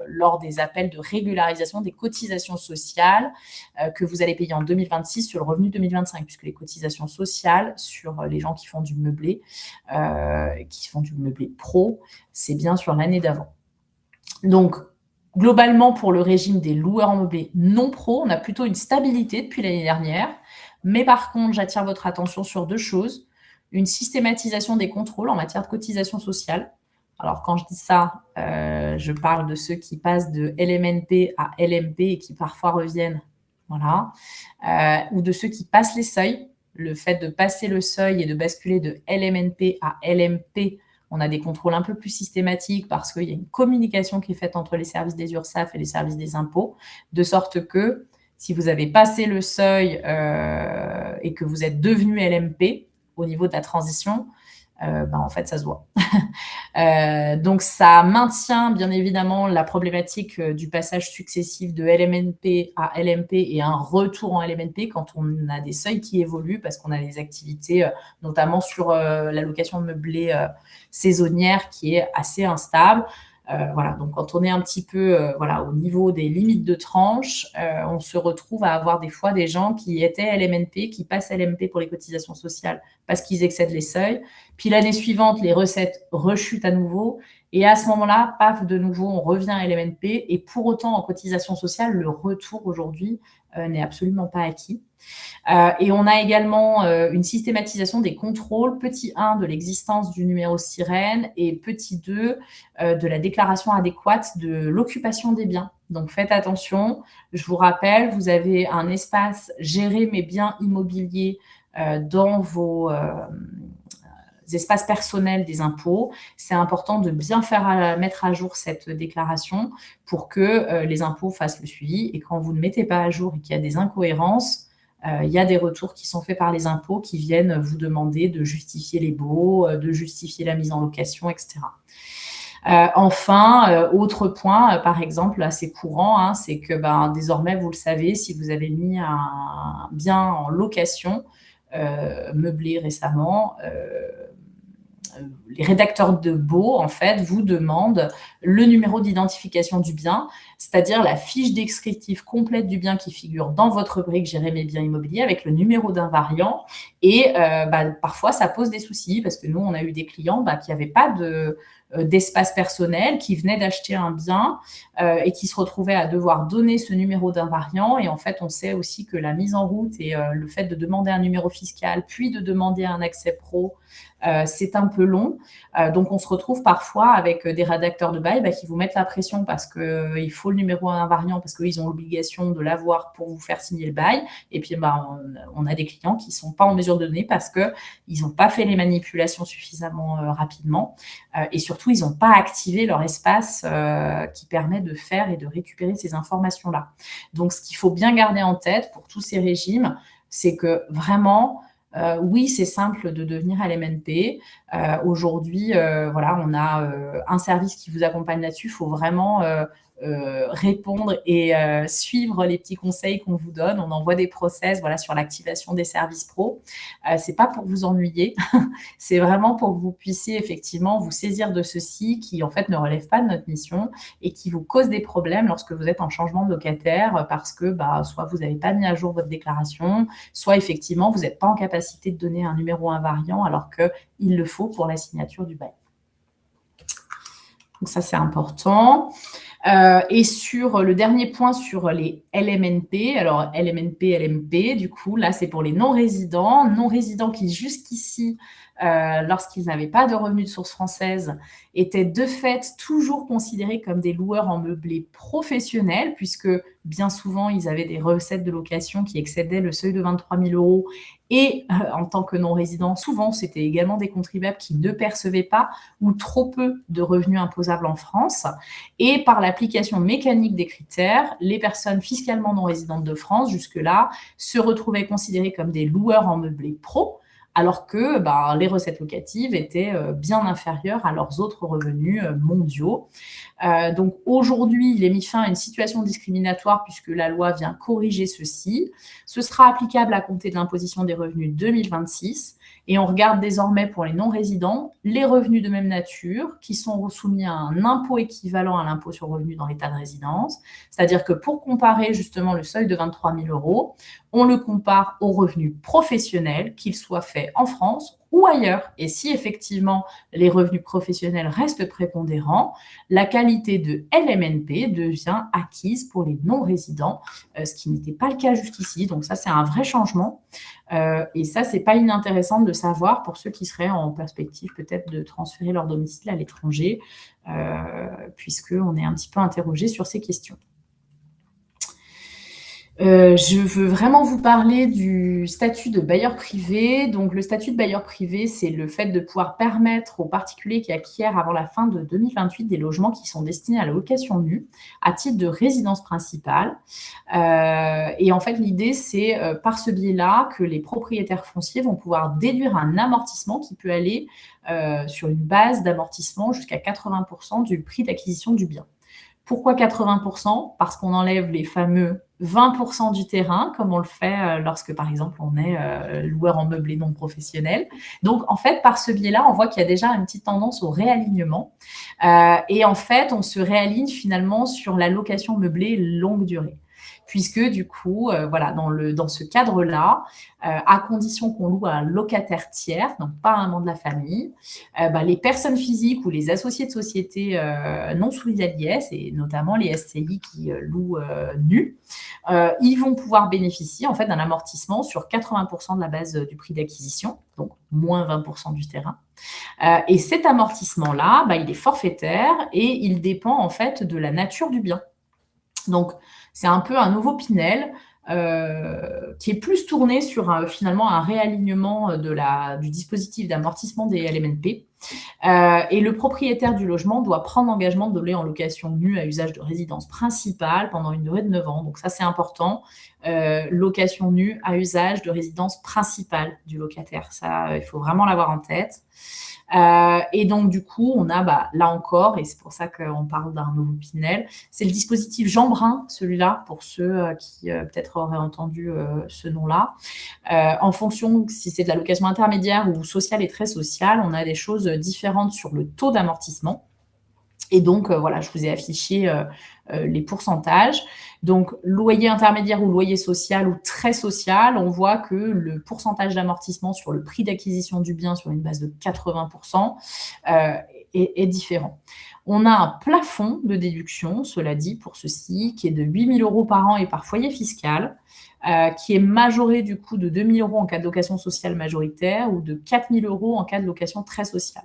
lors des appels de régularisation des cotisations sociales que vous allez payer en 2026 sur le revenu 2025, puisque les cotisations sociales sur les gens qui font du meublé pro, c'est bien sur l'année d'avant. Donc, globalement, pour le régime des loueurs en meublé non pro, on a plutôt une stabilité depuis l'année dernière. Mais par contre, j'attire votre attention sur 2 choses. Une systématisation des contrôles en matière de cotisation sociale. Alors, quand je dis ça, je parle de ceux qui passent de LMNP à LMP et qui parfois reviennent, voilà, ou de ceux qui passent les seuils. Le fait de passer le seuil et de basculer de LMNP à LMP, on a des contrôles un peu plus systématiques parce qu'il y a une communication qui est faite entre les services des URSSAF et les services des impôts, de sorte que si vous avez passé le seuil et que vous êtes devenu LMP au niveau de la transition, en fait, ça se voit. Donc, ça maintient bien évidemment la problématique du passage successif de LMNP à LMP et un retour en LMNP quand on a des seuils qui évoluent parce qu'on a des activités, notamment sur la location de meublés saisonnière qui est assez instable. Voilà, donc quand on est un petit peu au niveau des limites de tranche, on se retrouve à avoir des fois des gens qui étaient LMNP, qui passent LMP pour les cotisations sociales parce qu'ils excèdent les seuils. Puis l'année suivante, les recettes rechutent à nouveau. Et à ce moment-là, paf, de nouveau, on revient à LMNP. Et pour autant, en cotisation sociale, le retour aujourd'hui n'est absolument pas acquis. Et on a également une systématisation des contrôles, petit 1 de l'existence du numéro sirène et petit 2 de la déclaration adéquate de l'occupation des biens. Donc faites attention, je vous rappelle, vous avez un espace gérer mes biens immobiliers dans vos espaces personnels des impôts. C'est important de bien mettre à jour cette déclaration pour que les impôts fassent le suivi. Et quand vous ne mettez pas à jour et qu'il y a des incohérences, il y a des retours qui sont faits par les impôts qui viennent vous demander de justifier les baux, de justifier la mise en location, etc. Enfin, autre point, par exemple, assez courant, c'est que désormais, vous le savez, si vous avez mis un bien en location, meublé récemment, les rédacteurs de baux, en fait, vous demandent le numéro d'identification du bien, c'est-à-dire la fiche descriptive complète du bien qui figure dans votre rubrique « Gérer mes biens immobiliers » avec le numéro d'invariant. Et parfois, ça pose des soucis parce que nous, on a eu des clients qui n'avaient pas d'espace personnel, qui venaient d'acheter un bien et qui se retrouvaient à devoir donner ce numéro d'invariant. Et en fait, on sait aussi que la mise en route et le fait de demander un numéro fiscal, puis de demander un accès pro, c'est un peu long. Donc, on se retrouve parfois avec des rédacteurs de bail qui vous mettent la pression parce qu'il faut le numéro invariant, parce qu'ils ont l'obligation de l'avoir pour vous faire signer le bail. Et puis, on a des clients qui ne sont pas en mesure de donner parce qu'ils n'ont pas fait les manipulations suffisamment rapidement. Et surtout, ils n'ont pas activé leur espace qui permet de faire et de récupérer ces informations-là. Donc, ce qu'il faut bien garder en tête pour tous ces régimes, c'est que vraiment, oui, c'est simple de devenir LMNP. Aujourd'hui, on a un service qui vous accompagne là-dessus. Il faut vraiment répondre et suivre les petits conseils qu'on vous donne. On envoie des process sur l'activation des services pro. C'est pas pour vous ennuyer, c'est vraiment pour que vous puissiez effectivement vous saisir de ceci qui en fait ne relève pas de notre mission et qui vous cause des problèmes lorsque vous êtes en changement de locataire parce que soit vous n'avez pas mis à jour votre déclaration, soit effectivement vous n'êtes pas en capacité de donner un numéro invariant alors qu'il le faut pour la signature du bail. Donc ça, c'est important. Et sur le dernier point sur les LMNP, alors LMNP, LMP, du coup, là, c'est pour les non-résidents qui jusqu'ici, lorsqu'ils n'avaient pas de revenus de source française, étaient de fait toujours considérés comme des loueurs en meublé professionnels, puisque bien souvent, ils avaient des recettes de location qui excédaient le seuil de 23 000 €. Et en tant que non-résidents, souvent, c'était également des contribuables qui ne percevaient pas ou trop peu de revenus imposables en France. Et par l'application mécanique des critères, les personnes fiscalement non résidentes de France, jusque-là, se retrouvaient considérées comme des loueurs en meublé pro, alors que les recettes locatives étaient bien inférieures à leurs autres revenus mondiaux. Donc aujourd'hui, il est mis fin à une situation discriminatoire puisque la loi vient corriger ceci. Ce sera applicable à compter de l'imposition des revenus 2026 et on regarde désormais pour les non-résidents les revenus de même nature qui sont soumis à un impôt équivalent à l'impôt sur le revenu dans l'état de résidence. C'est-à-dire que pour comparer justement le seuil de 23 000 €, on le compare aux revenus professionnels, qu'ils soient faits fait en France ou ailleurs. Et si effectivement les revenus professionnels restent prépondérants, la qualité de LMNP devient acquise pour les non-résidents, ce qui n'était pas le cas jusqu'ici. Donc ça, c'est un vrai changement. Et ça, c'est pas inintéressant de le savoir pour ceux qui seraient en perspective peut-être de transférer leur domicile à l'étranger, puisqu'on est un petit peu interrogé sur ces questions. Je veux vraiment vous parler du statut de bailleur privé. Donc, le statut de bailleur privé, c'est le fait de pouvoir permettre aux particuliers qui acquièrent avant la fin de 2028 des logements qui sont destinés à la location nue à titre de résidence principale. Et en fait, l'idée, c'est par ce biais-là que les propriétaires fonciers vont pouvoir déduire un amortissement qui peut aller sur une base d'amortissement jusqu'à 80% du prix d'acquisition du bien. Pourquoi 80%? Parce qu'on enlève les fameux 20% du terrain, comme on le fait lorsque, par exemple, on est loueur en meublé non professionnel. Donc, en fait, par ce biais-là, on voit qu'il y a déjà une petite tendance au réalignement. Et en fait, on se réaligne finalement sur la location meublée longue durée. Puisque du coup, voilà, dans ce cadre-là, à condition qu'on loue à un locataire tiers, donc pas un membre de la famille, les personnes physiques ou les associés de sociétés non soumises à l'IS, et notamment les SCI qui louent nus, ils vont pouvoir bénéficier en fait d'un amortissement sur 80% de la base du prix d'acquisition, donc moins 20% du terrain. Et cet amortissement-là, il est forfaitaire et il dépend en fait de la nature du bien. Donc, c'est un peu un nouveau Pinel qui est plus tourné sur finalement un réalignement du dispositif d'amortissement des LMNP. Et le propriétaire du logement doit prendre l'engagement de donner en location nue à usage de résidence principale pendant une durée de 9 ans. Donc ça, c'est important. Location nue à usage de résidence principale du locataire. Ça, il faut vraiment l'avoir en tête. Et donc, du coup, on a, là encore, et c'est pour ça qu'on parle d'un nouveau Pinel, c'est le dispositif Jean Brun, celui-là, pour ceux qui peut-être auraient entendu ce nom-là. En fonction, si c'est de la location intermédiaire ou sociale et très sociale, on a des choses différentes sur le taux d'amortissement. Et donc, voilà, je vous ai affiché les pourcentages. Donc, loyer intermédiaire ou loyer social ou très social, on voit que le pourcentage d'amortissement sur le prix d'acquisition du bien sur une base de 80% est différent. On a un plafond de déduction, cela dit, pour ceci, qui est de 8 000 € par an et par foyer fiscal, qui est majoré du coup de 2 000 € en cas de location sociale majoritaire ou de 4 000 € en cas de location très sociale.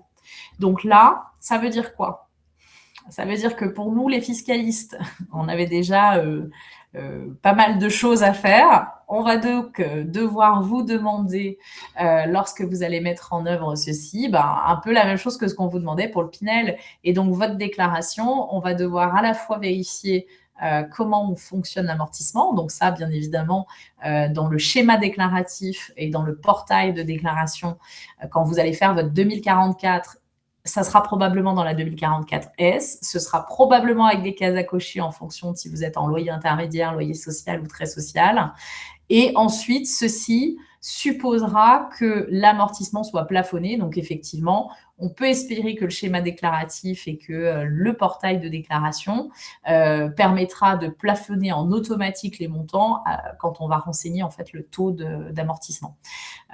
Donc là, ça veut dire quoi ? Ça veut dire que pour nous, les fiscalistes, on avait déjà pas mal de choses à faire. On va donc devoir vous demander, lorsque vous allez mettre en œuvre ceci, un peu la même chose que ce qu'on vous demandait pour le Pinel. Et donc, votre déclaration, on va devoir à la fois vérifier comment fonctionne l'amortissement. Donc ça, bien évidemment, dans le schéma déclaratif et dans le portail de déclaration, quand vous allez faire votre 2044, ça sera probablement dans la 2044S. Ce sera probablement avec des cases à cocher en fonction de si vous êtes en loyer intermédiaire, loyer social ou très social. Et ensuite, ceci supposera que l'amortissement soit plafonné. Donc, effectivement, on peut espérer que le schéma déclaratif et que le portail de déclaration permettra de plafonner en automatique les montants quand on va renseigner en fait le taux d'amortissement.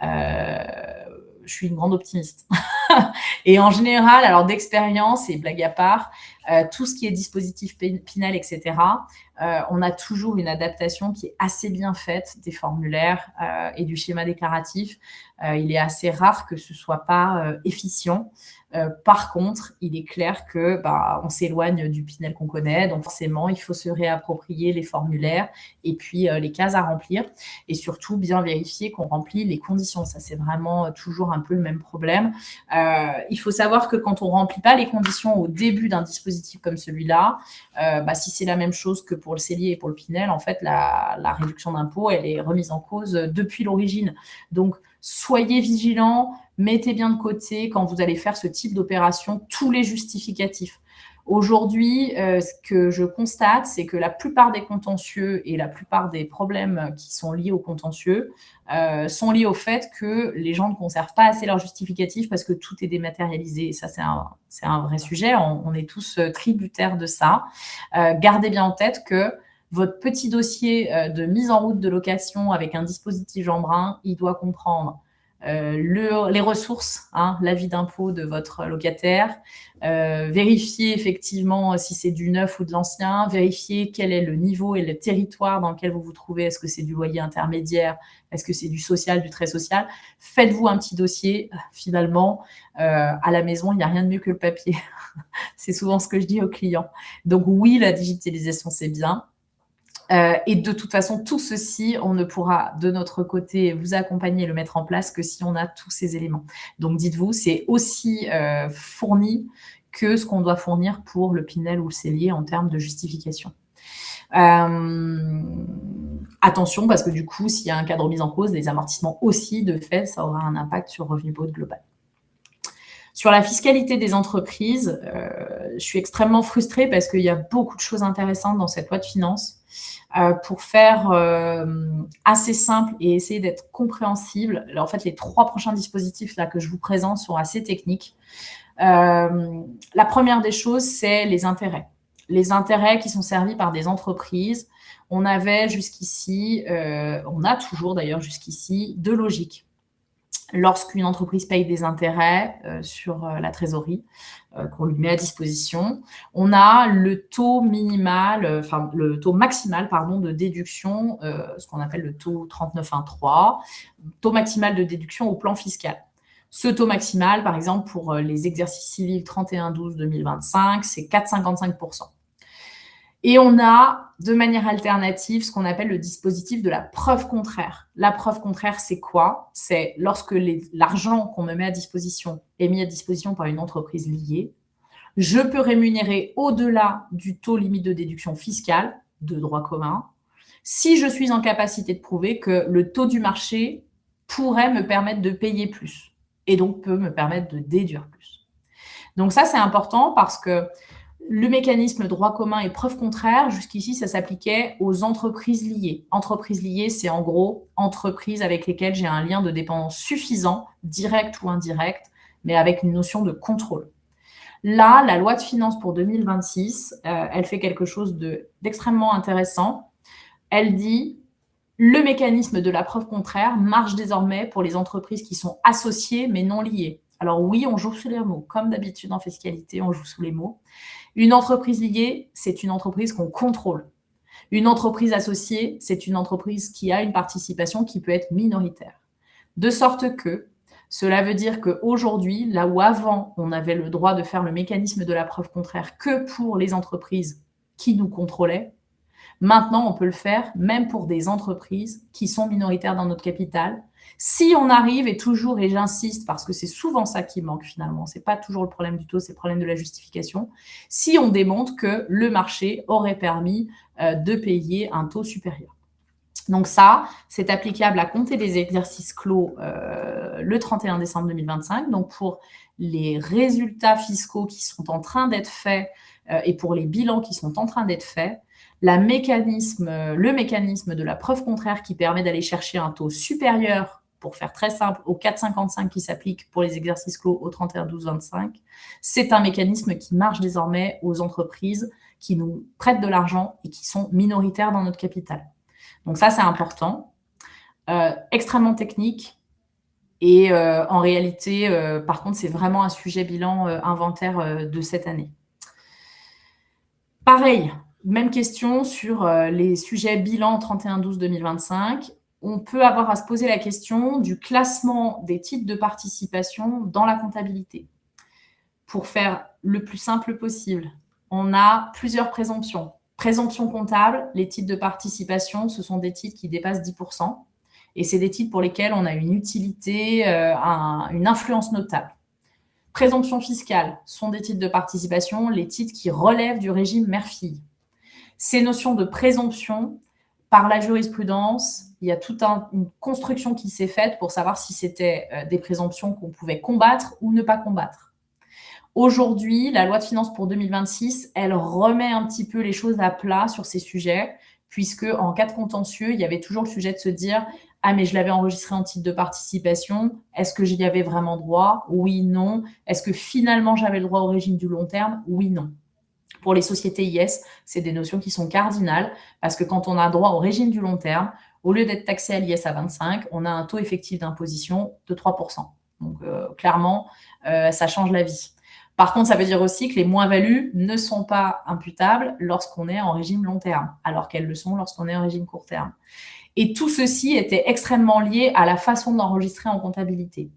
Je suis une grande optimiste. Et en général, alors d'expérience et blague à part, tout ce qui est dispositif Pinel, etc., on a toujours une adaptation qui est assez bien faite des formulaires et du schéma déclaratif. Il est assez rare que ce soit pas efficient. Par contre, il est clair que on s'éloigne du Pinel qu'on connaît, donc forcément, il faut se réapproprier les formulaires et puis les cases à remplir, et surtout bien vérifier qu'on remplit les conditions. Ça, c'est vraiment toujours un peu le même problème. Il faut savoir que quand on remplit pas les conditions au début d'un dispositif comme celui-là, si c'est la même chose que pour le cellier et pour le Pinel, en fait, la réduction d'impôt, elle est remise en cause depuis l'origine. Donc, soyez vigilants, mettez bien de côté, quand vous allez faire ce type d'opération, tous les justificatifs. Aujourd'hui, ce que je constate, c'est que la plupart des contentieux et la plupart des problèmes qui sont liés aux contentieux sont liés au fait que les gens ne conservent pas assez leurs justificatifs parce que tout est dématérialisé. Et ça, c'est un vrai sujet. On est tous tributaires de ça. Gardez bien en tête que votre petit dossier de mise en route de location avec un dispositif Jean Brun, il doit comprendre les ressources, hein, l'avis d'impôt de votre locataire, vérifier effectivement si c'est du neuf ou de l'ancien, vérifier quel est le niveau et le territoire dans lequel vous vous trouvez. Est-ce que c'est du loyer intermédiaire? Est-ce que c'est du social, du très social? Faites-vous un petit dossier. Finalement, à la maison, il n'y a rien de mieux que le papier. C'est souvent ce que je dis aux clients. Donc oui, la digitalisation, c'est bien. Et de toute façon, tout ceci, on ne pourra de notre côté vous accompagner et le mettre en place que si on a tous ces éléments. Donc dites-vous, c'est aussi fourni que ce qu'on doit fournir pour le Pinel ou le cellier en termes de justification. Attention, parce que du coup, s'il y a un cas de remise en cause, les amortissements aussi, de fait, ça aura un impact sur le revenu brut global. Sur la fiscalité des entreprises, je suis extrêmement frustrée parce qu'il y a beaucoup de choses intéressantes dans cette loi de finances. Pour faire assez simple et essayer d'être compréhensible, en fait, les 3 prochains dispositifs là, que je vous présente sont assez techniques. La première des choses, c'est les intérêts. Les intérêts qui sont servis par des entreprises. On avait jusqu'ici, on a toujours d'ailleurs jusqu'ici, 2 logiques. Lorsqu'une entreprise paye des intérêts sur la trésorerie qu'on lui met à disposition, on a le taux minimal, le taux maximal, de déduction, ce qu'on appelle le taux 39.1.3, taux maximal de déduction au plan fiscal. Ce taux maximal, par exemple, pour les exercices civils 31/12/2025, c'est 4,55%. Et on a, de manière alternative, ce qu'on appelle le dispositif de la preuve contraire. La preuve contraire, c'est quoi? C'est lorsque l'argent qu'on me met à disposition est mis à disposition par une entreprise liée, je peux rémunérer au-delà du taux limite de déduction fiscale de droit commun si je suis en capacité de prouver que le taux du marché pourrait me permettre de payer plus et donc peut me permettre de déduire plus. Donc ça, c'est important parce que le mécanisme droit commun et preuve contraire, jusqu'ici, ça s'appliquait aux entreprises liées. Entreprises liées, c'est en gros entreprises avec lesquelles j'ai un lien de dépendance suffisant, direct ou indirect, mais avec une notion de contrôle. Là, la loi de finances pour 2026, elle fait quelque chose d'extrêmement intéressant. Elle dit le mécanisme de la preuve contraire marche désormais pour les entreprises qui sont associées mais non liées. Alors oui, on joue sous les mots. Comme d'habitude en fiscalité, on joue sous les mots. Une entreprise liée, c'est une entreprise qu'on contrôle. Une entreprise associée, c'est une entreprise qui a une participation qui peut être minoritaire. De sorte que cela veut dire qu'aujourd'hui, là où avant, on avait le droit de faire le mécanisme de la preuve contraire que pour les entreprises qui nous contrôlaient, maintenant, on peut le faire même pour des entreprises qui sont minoritaires dans notre capital. Si on arrive, et toujours, et j'insiste, parce que c'est souvent ça qui manque finalement, c'est pas toujours le problème du taux, c'est le problème de la justification, si on démontre que le marché aurait permis de payer un taux supérieur. Donc ça, c'est applicable à compter des exercices clos le 31 décembre 2025. Donc pour les résultats fiscaux qui sont en train d'être faits et pour les bilans qui sont en train d'être faits, le mécanisme de la preuve contraire qui permet d'aller chercher un taux supérieur, pour faire très simple, au 4,55 qui s'applique pour les exercices clos au 31/12/25, c'est un mécanisme qui marche désormais aux entreprises qui nous prêtent de l'argent et qui sont minoritaires dans notre capital. Donc ça, c'est important, extrêmement technique. Et en réalité, par contre, c'est vraiment un sujet bilan inventaire de cette année. Pareil, même question sur les sujets bilan 31/12/2025. On peut avoir à se poser la question du classement des titres de participation dans la comptabilité. Pour faire le plus simple possible, on a plusieurs présomptions. Présomption comptable, les titres de participation, ce sont des titres qui dépassent 10%. Et c'est des titres pour lesquels on a une utilité, une influence notable. Présomption fiscale sont des titres de participation, les titres qui relèvent du régime mère-fille. Ces notions de présomption, par la jurisprudence, il y a toute une construction qui s'est faite pour savoir si c'était des présomptions qu'on pouvait combattre ou ne pas combattre. Aujourd'hui, la loi de finances pour 2026, elle remet un petit peu les choses à plat sur ces sujets, puisque en cas de contentieux, il y avait toujours le sujet de se dire « Ah, mais je l'avais enregistré en titre de participation, est-ce que j'y avais vraiment droit? Oui, non. Est-ce que finalement j'avais le droit au régime du long terme? Oui, non. » Pour les sociétés IS, c'est des notions qui sont cardinales parce que quand on a droit au régime du long terme, au lieu d'être taxé à l'IS à 25, on a un taux effectif d'imposition de 3%. Donc, clairement, ça change la vie. Par contre, ça veut dire aussi que les moins-values ne sont pas imputables lorsqu'on est en régime long terme, alors qu'elles le sont lorsqu'on est en régime court terme. Et tout ceci était extrêmement lié à la façon d'enregistrer en comptabilité.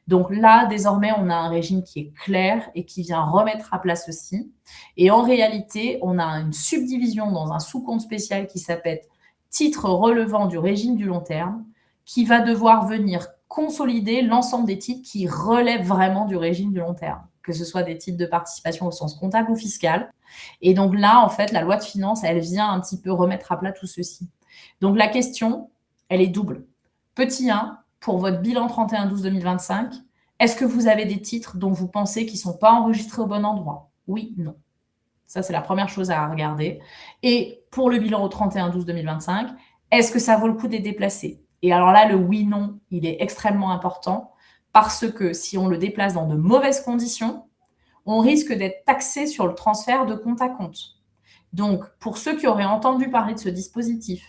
Donc là, désormais, on a un régime qui est clair et qui vient remettre à plat ceci. Et en réalité, on a une subdivision dans un sous-compte spécial qui s'appelle titres relevant du régime du long terme, qui va devoir venir consolider l'ensemble des titres qui relèvent vraiment du régime du long terme, que ce soit des titres de participation au sens comptable ou fiscal. Et donc là, en fait, la loi de finances, elle vient un petit peu remettre à plat tout ceci. Donc la question, elle est double. Petit 1, pour votre bilan 31-12-2025, est-ce que vous avez des titres dont vous pensez qu'ils ne sont pas enregistrés au bon endroit? Oui, non. Ça, c'est la première chose à regarder. Et pour le bilan au 31-12-2025, est-ce que ça vaut le coup d'être déplacé? Et alors là, le oui-non, il est extrêmement important parce que si on le déplace dans de mauvaises conditions, on risque d'être taxé sur le transfert de compte à compte. Donc, pour ceux qui auraient entendu parler de ce dispositif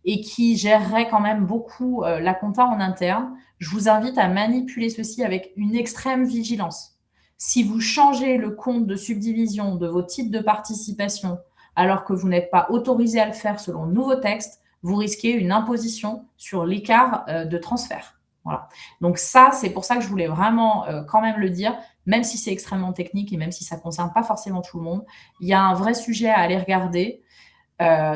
et qui géreraient quand même beaucoup la compta en interne, je vous invite à manipuler ceci avec une extrême vigilance. Si vous changez le compte de subdivision de vos titres de participation alors que vous n'êtes pas autorisé à le faire selon le nouveau texte, vous risquez une imposition sur l'écart de transfert. Voilà. Donc ça, c'est pour ça que je voulais vraiment quand même le dire, même si c'est extrêmement technique et même si ça ne concerne pas forcément tout le monde, il y a un vrai sujet à aller regarder.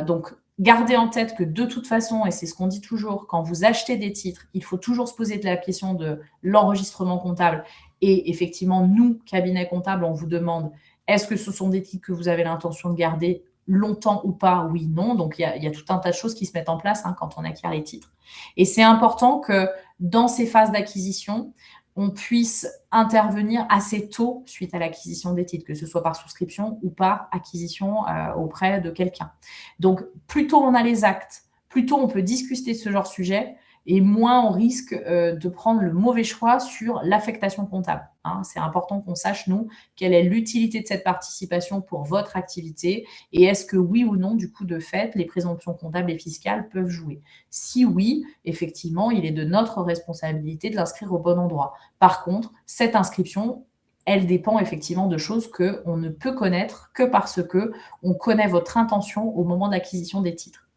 Donc, gardez en tête que de toute façon, et c'est ce qu'on dit toujours, quand vous achetez des titres, il faut toujours se poser de la question de l'enregistrement comptable. Et effectivement, nous, cabinet comptable, on vous demande, est-ce que ce sont des titres que vous avez l'intention de garder longtemps ou pas? Oui, non. Donc, il y a tout un tas de choses qui se mettent en place quand on acquiert les titres. Et c'est important que dans ces phases d'acquisition, on puisse intervenir assez tôt suite à l'acquisition des titres, que ce soit par souscription ou par acquisition auprès de quelqu'un. Donc, plus tôt on a les actes, plus tôt on peut discuter de ce genre de sujet et moins on risque de prendre le mauvais choix sur l'affectation comptable. C'est important qu'on sache, nous, quelle est l'utilité de cette participation pour votre activité et est-ce que oui ou non, du coup, de fait, les présomptions comptables et fiscales peuvent jouer. Si oui, effectivement, il est de notre responsabilité de l'inscrire au bon endroit. Par contre, cette inscription, elle dépend effectivement de choses qu'on ne peut connaître que parce qu'on connaît votre intention au moment d'acquisition des titres.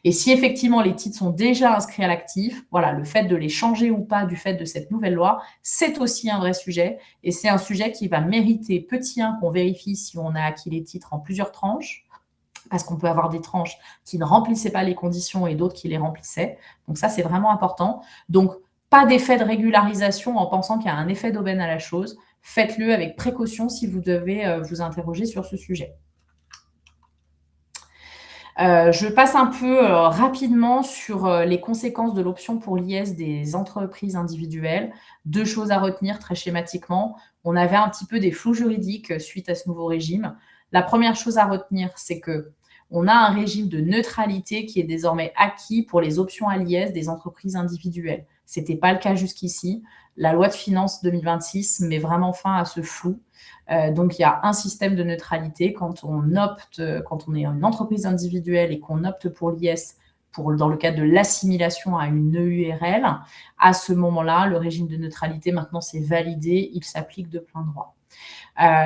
Et si effectivement les titres sont déjà inscrits à l'actif, voilà, le fait de les changer ou pas du fait de cette nouvelle loi, c'est aussi un vrai sujet. Et c'est un sujet qui va mériter, petit 1, qu'on vérifie si on a acquis les titres en plusieurs tranches, parce qu'on peut avoir des tranches qui ne remplissaient pas les conditions et d'autres qui les remplissaient. Donc ça, c'est vraiment important. Donc, pas d'effet de régularisation en pensant qu'il y a un effet d'aubaine à la chose. Faites-le avec précaution si vous devez vous interroger sur ce sujet. Je passe un peu rapidement sur les conséquences de l'option pour l'IS des entreprises individuelles. 2 choses à retenir très schématiquement. On avait un petit peu des flous juridiques suite à ce nouveau régime. La première chose à retenir, c'est qu'on a un régime de neutralité qui est désormais acquis pour les options à l'IS des entreprises individuelles. Ce n'était pas le cas jusqu'ici. La loi de finances 2026 met vraiment fin à ce flou. Donc, il y a un système de neutralité quand on est une entreprise individuelle et qu'on opte pour l'IS dans le cadre de l'assimilation à une EURL. À ce moment-là, le régime de neutralité, maintenant, c'est validé, il s'applique de plein droit.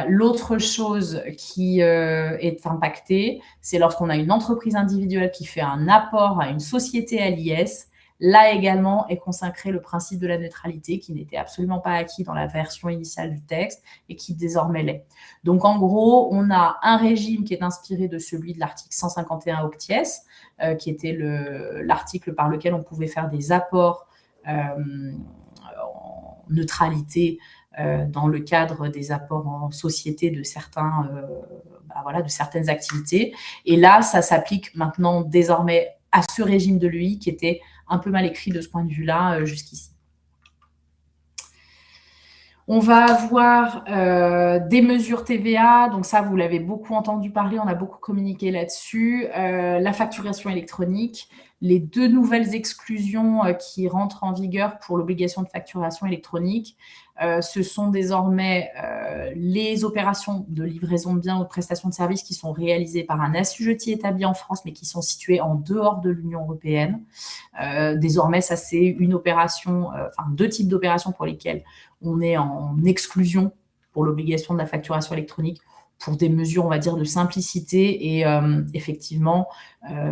L'autre chose qui est impactée, c'est lorsqu'on a une entreprise individuelle qui fait un apport à une société à l'IS. Là également est consacré le principe de la neutralité qui n'était absolument pas acquis dans la version initiale du texte et qui désormais l'est. Donc en gros, on a un régime qui est inspiré de celui de l'article 151 octies, qui était l'article par lequel on pouvait faire des apports en neutralité dans le cadre des apports en société de certaines activités. Et là, ça s'applique maintenant désormais à ce régime de l'EI qui était un peu mal écrit de ce point de vue-là jusqu'ici. On va avoir des mesures TVA, donc ça, vous l'avez beaucoup entendu parler, on a beaucoup communiqué là-dessus. La facturation électronique, Les 2 nouvelles exclusions qui rentrent en vigueur pour l'obligation de facturation électronique, ce sont désormais les opérations de livraison de biens ou de prestations de services qui sont réalisées par un assujetti établi en France, mais qui sont situés en dehors de l'Union européenne. Désormais, ça, c'est une opération, enfin 2 types d'opérations pour lesquelles on est en exclusion pour l'obligation de la facturation électronique, pour des mesures, on va dire, de simplicité. Et effectivement,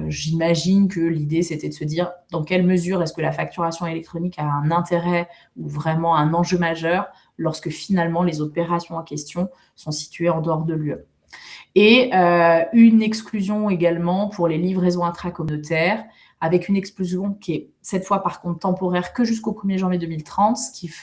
j'imagine que l'idée, c'était de se dire dans quelle mesure est-ce que la facturation électronique a un intérêt ou vraiment un enjeu majeur lorsque finalement les opérations en question sont situées en dehors de l'UE. Et une exclusion également pour les livraisons intracommunautaires, avec une exclusion qui est cette fois par contre temporaire que jusqu'au 1er janvier 2030,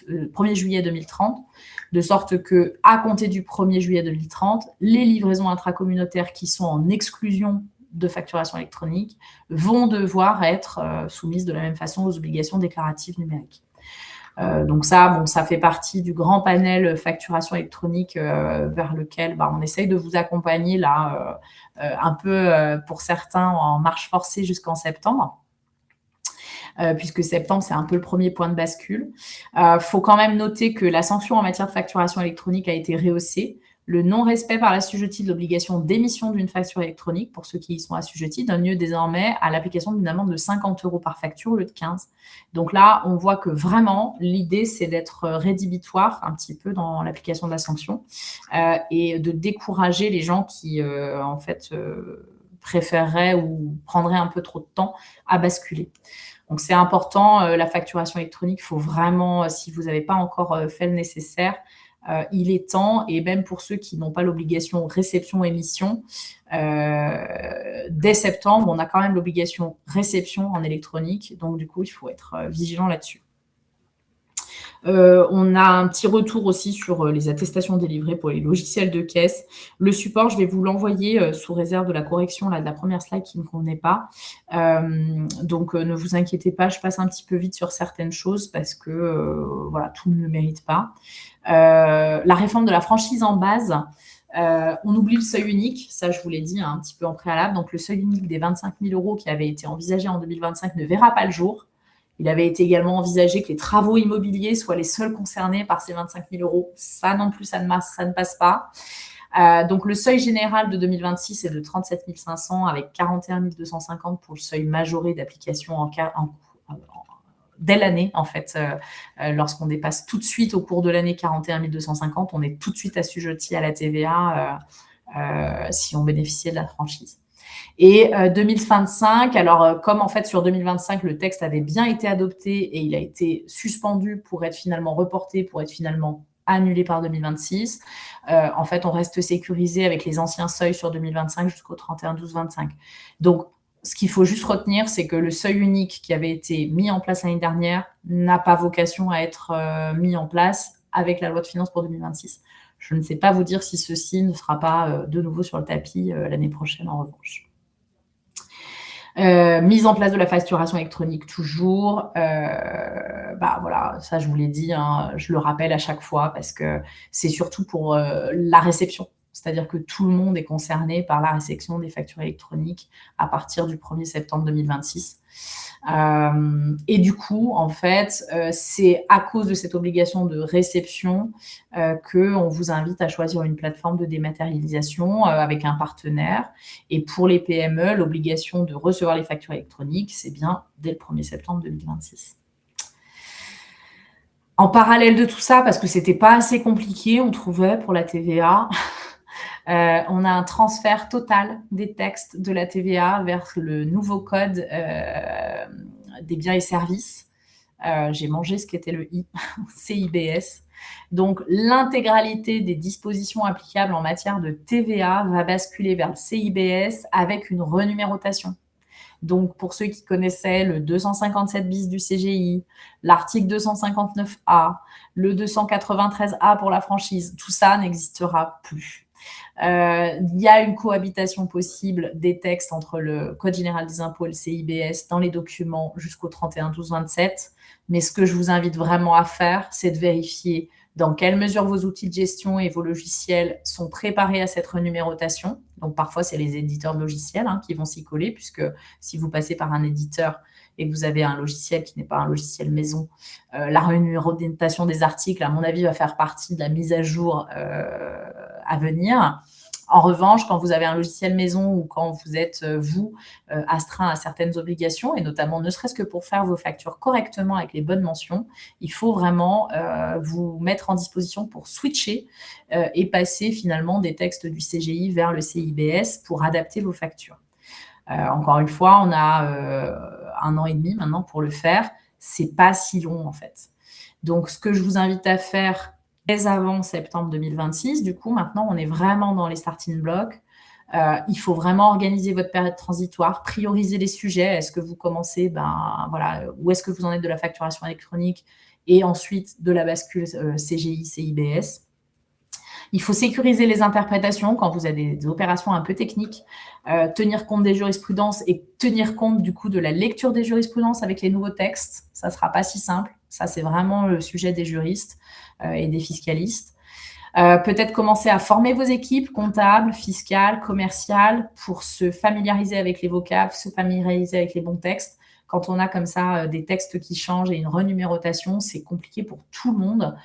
1er juillet 2030, de sorte que à compter du 1er juillet 2030, les livraisons intracommunautaires qui sont en exclusion de facturation électronique vont devoir être soumises de la même façon aux obligations déclaratives numériques. Donc ça, bon, ça fait partie du grand panel facturation électronique vers lequel on essaye de vous accompagner là, un peu pour certains en marche forcée jusqu'en septembre. Puisque septembre, c'est un peu le premier point de bascule. Faut quand même noter que la sanction en matière de facturation électronique a été rehaussée. Le non-respect par l'assujetti de l'obligation d'émission d'une facture électronique, pour ceux qui y sont assujettis, donne lieu désormais à l'application d'une amende de 50 € par facture au lieu de 15. Donc là, on voit que vraiment, l'idée, c'est d'être rédhibitoire un petit peu dans l'application de la sanction et de décourager les gens qui, en fait, préféreraient ou prendraient un peu trop de temps à basculer. Donc, c'est important, la facturation électronique, il faut vraiment, si vous n'avez pas encore fait le nécessaire, il est temps, et même pour ceux qui n'ont pas l'obligation réception-émission, dès septembre, on a quand même l'obligation réception en électronique, donc du coup, il faut être vigilant là-dessus. On a un petit retour aussi sur les attestations délivrées pour les logiciels de caisse. Le support, je vais vous l'envoyer sous réserve de la correction là, de la première slide qui ne me convenait pas. Donc, ne vous inquiétez pas, je passe un petit peu vite sur certaines choses parce que voilà, tout ne le mérite pas. La réforme de la franchise en base, on oublie le seuil unique, ça je vous l'ai dit un petit peu en préalable. Donc, le seuil unique des 25 000 € qui avait été envisagé en 2025 ne verra pas le jour. Il avait été également envisagé que les travaux immobiliers soient les seuls concernés par ces 25 000 €. Ça non plus, ça ne passe pas. Donc, le seuil général de 2026 est de 37 500 avec 41 250 pour le seuil majoré d'application dès l'année, en fait. Lorsqu'on dépasse tout de suite au cours de l'année 41 250, on est tout de suite assujetti à la TVA si on bénéficiait de la franchise. Et 2025, alors comme en fait sur 2025, le texte avait bien été adopté et il a été suspendu pour être finalement reporté, pour être finalement annulé par 2026, en fait, on reste sécurisé avec les anciens seuils sur 2025 jusqu'au 31/12/25. Donc, ce qu'il faut juste retenir, c'est que le seuil unique qui avait été mis en place l'année dernière n'a pas vocation à être mis en place avec la loi de finances pour 2026. Je ne sais pas vous dire si ceci ne sera pas de nouveau sur le tapis l'année prochaine, en revanche. Mise en place de la facturation électronique toujours. Voilà, ça je vous l'ai dit, hein, je le rappelle à chaque fois parce que c'est surtout pour la réception. C'est-à-dire que tout le monde est concerné par la réception des factures électroniques à partir du 1er septembre 2026. Et du coup, en fait, c'est à cause de cette obligation de réception qu'on vous invite à choisir une plateforme de dématérialisation avec un partenaire. Et pour les PME, l'obligation de recevoir les factures électroniques, c'est bien dès le 1er septembre 2026. En parallèle de tout ça, parce que c'était pas assez compliqué, on trouvait pour la TVA, on a un transfert total des textes de la TVA vers le nouveau code des biens et services. J'ai mangé ce qu'était le I, CIBS. Donc, l'intégralité des dispositions applicables en matière de TVA va basculer vers le CIBS avec une renumérotation. Donc, pour ceux qui connaissaient le 257 bis du CGI, l'article 259A, le 293A pour la franchise, tout ça n'existera plus. Il y a une cohabitation possible des textes entre le Code général des impôts et le CIBS dans les documents jusqu'au 31/12/27. Mais ce que je vous invite vraiment à faire, c'est de vérifier dans quelle mesure vos outils de gestion et vos logiciels sont préparés à cette renumérotation. Donc, parfois, c'est les éditeurs de logiciels qui vont s'y coller, puisque si vous passez par un éditeur et que vous avez un logiciel qui n'est pas un logiciel maison, la renumérotation des articles, à mon avis, va faire partie de la mise à jour à venir. En revanche, quand vous avez un logiciel maison ou quand vous êtes, astreint à certaines obligations, et notamment ne serait-ce que pour faire vos factures correctement avec les bonnes mentions, il faut vraiment vous mettre en disposition pour switcher et passer finalement des textes du CGI vers le CIBS pour adapter vos factures. Encore une fois, on a 1 an et demi maintenant pour le faire. C'est pas si long en fait. Donc, ce que je vous invite à faire dès avant septembre 2026, du coup, maintenant, on est vraiment dans les starting blocks. Il faut vraiment organiser votre période transitoire, prioriser les sujets. Est-ce que vous commencez, où est-ce que vous en êtes de la facturation électronique et ensuite de la bascule CGI, CIBS. Il faut sécuriser les interprétations quand vous avez des opérations un peu techniques, tenir compte des jurisprudences et tenir compte du coup de la lecture des jurisprudences avec les nouveaux textes. Ça ne sera pas si simple. Ça, c'est vraiment le sujet des juristes et des fiscalistes. Peut-être commencer à former vos équipes comptables, fiscales, commerciales pour se familiariser avec les vocables, se familiariser avec les bons textes. Quand on a comme ça des textes qui changent et une renumérotation, c'est compliqué pour tout le monde,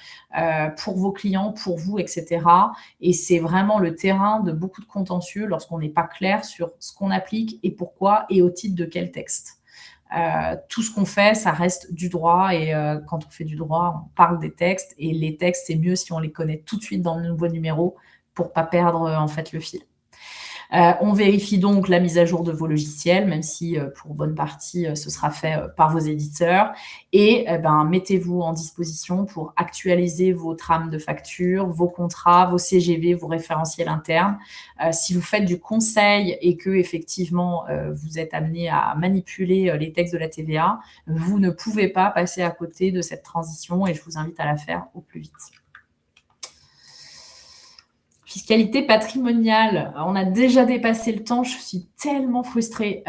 pour vos clients, pour vous, etc. Et c'est vraiment le terrain de beaucoup de contentieux lorsqu'on n'est pas clair sur ce qu'on applique et pourquoi et au titre de quel texte. Tout ce qu'on fait, ça reste du droit et quand on fait du droit, on parle des textes et les textes, c'est mieux si on les connaît tout de suite dans le nouveau numéro pour pas perdre en fait le fil. On vérifie donc la mise à jour de vos logiciels, même si pour bonne partie, ce sera fait par vos éditeurs. Et mettez-vous en disposition pour actualiser vos trames de facture, vos contrats, vos CGV, vos référentiels internes. Si vous faites du conseil et que effectivement vous êtes amené à manipuler les textes de la TVA, vous ne pouvez pas passer à côté de cette transition et je vous invite à la faire au plus vite. Fiscalité patrimoniale, on a déjà dépassé le temps, je suis tellement frustrée.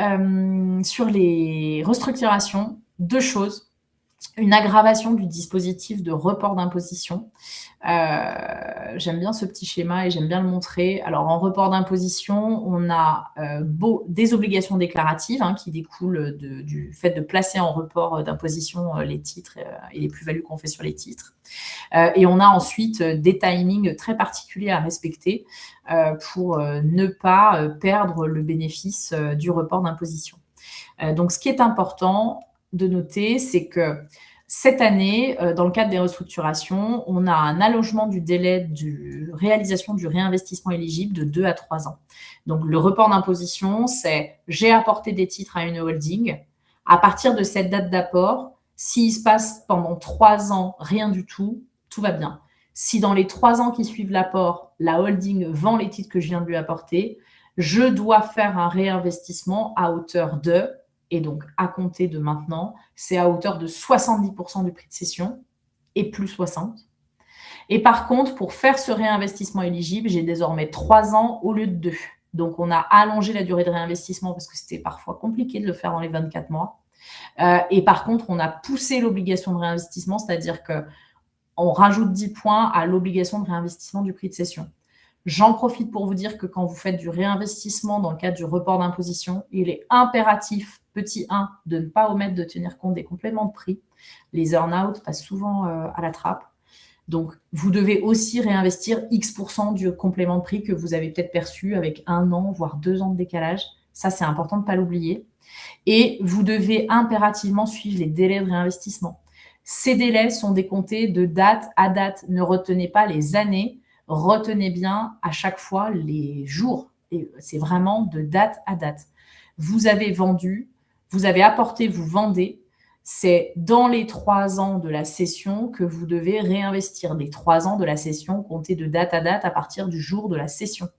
Sur les restructurations, 2 choses. Une aggravation du dispositif de report d'imposition. J'aime bien ce petit schéma et j'aime bien le montrer. Alors, en report d'imposition, on a des obligations déclaratives qui découlent du fait de placer en report d'imposition les titres et les plus-values qu'on fait sur les titres. Et on a ensuite des timings très particuliers à respecter pour ne pas perdre le bénéfice du report d'imposition. Donc, ce qui est important de noter, c'est que cette année, dans le cadre des restructurations, on a un allongement du délai de réalisation du réinvestissement éligible de 2 à 3 ans. Donc, le report d'imposition, c'est j'ai apporté des titres à une holding. À partir de cette date d'apport, s'il se passe pendant 3 ans rien du tout, tout va bien. Si dans les 3 ans qui suivent l'apport, la holding vend les titres que je viens de lui apporter, je dois faire un réinvestissement à hauteur de, et donc à compter de maintenant, c'est à hauteur de 70% du prix de cession et plus 60. Et par contre, pour faire ce réinvestissement éligible, j'ai désormais 3 ans au lieu de 2. Donc, on a allongé la durée de réinvestissement parce que c'était parfois compliqué de le faire dans les 24 mois. Et par contre, on a poussé l'obligation de réinvestissement, c'est-à-dire qu'on rajoute 10 points à l'obligation de réinvestissement du prix de cession. J'en profite pour vous dire que quand vous faites du réinvestissement dans le cadre du report d'imposition, il est impératif, petit 1, de ne pas omettre de tenir compte des compléments de prix. Les earn-out passent souvent à la trappe. Donc, vous devez aussi réinvestir X% du complément de prix que vous avez peut-être perçu avec 1 an, voire 2 ans de décalage. Ça, c'est important de ne pas l'oublier. Et vous devez impérativement suivre les délais de réinvestissement. Ces délais sont décomptés de date à date. Ne retenez pas les années, retenez bien à chaque fois les jours. Et c'est vraiment de date à date. Vous avez vendu, vous avez apporté, vous vendez. C'est dans les 3 ans de la cession que vous devez réinvestir. Les 3 ans de la cession comptés de date à date à partir du jour de la cession.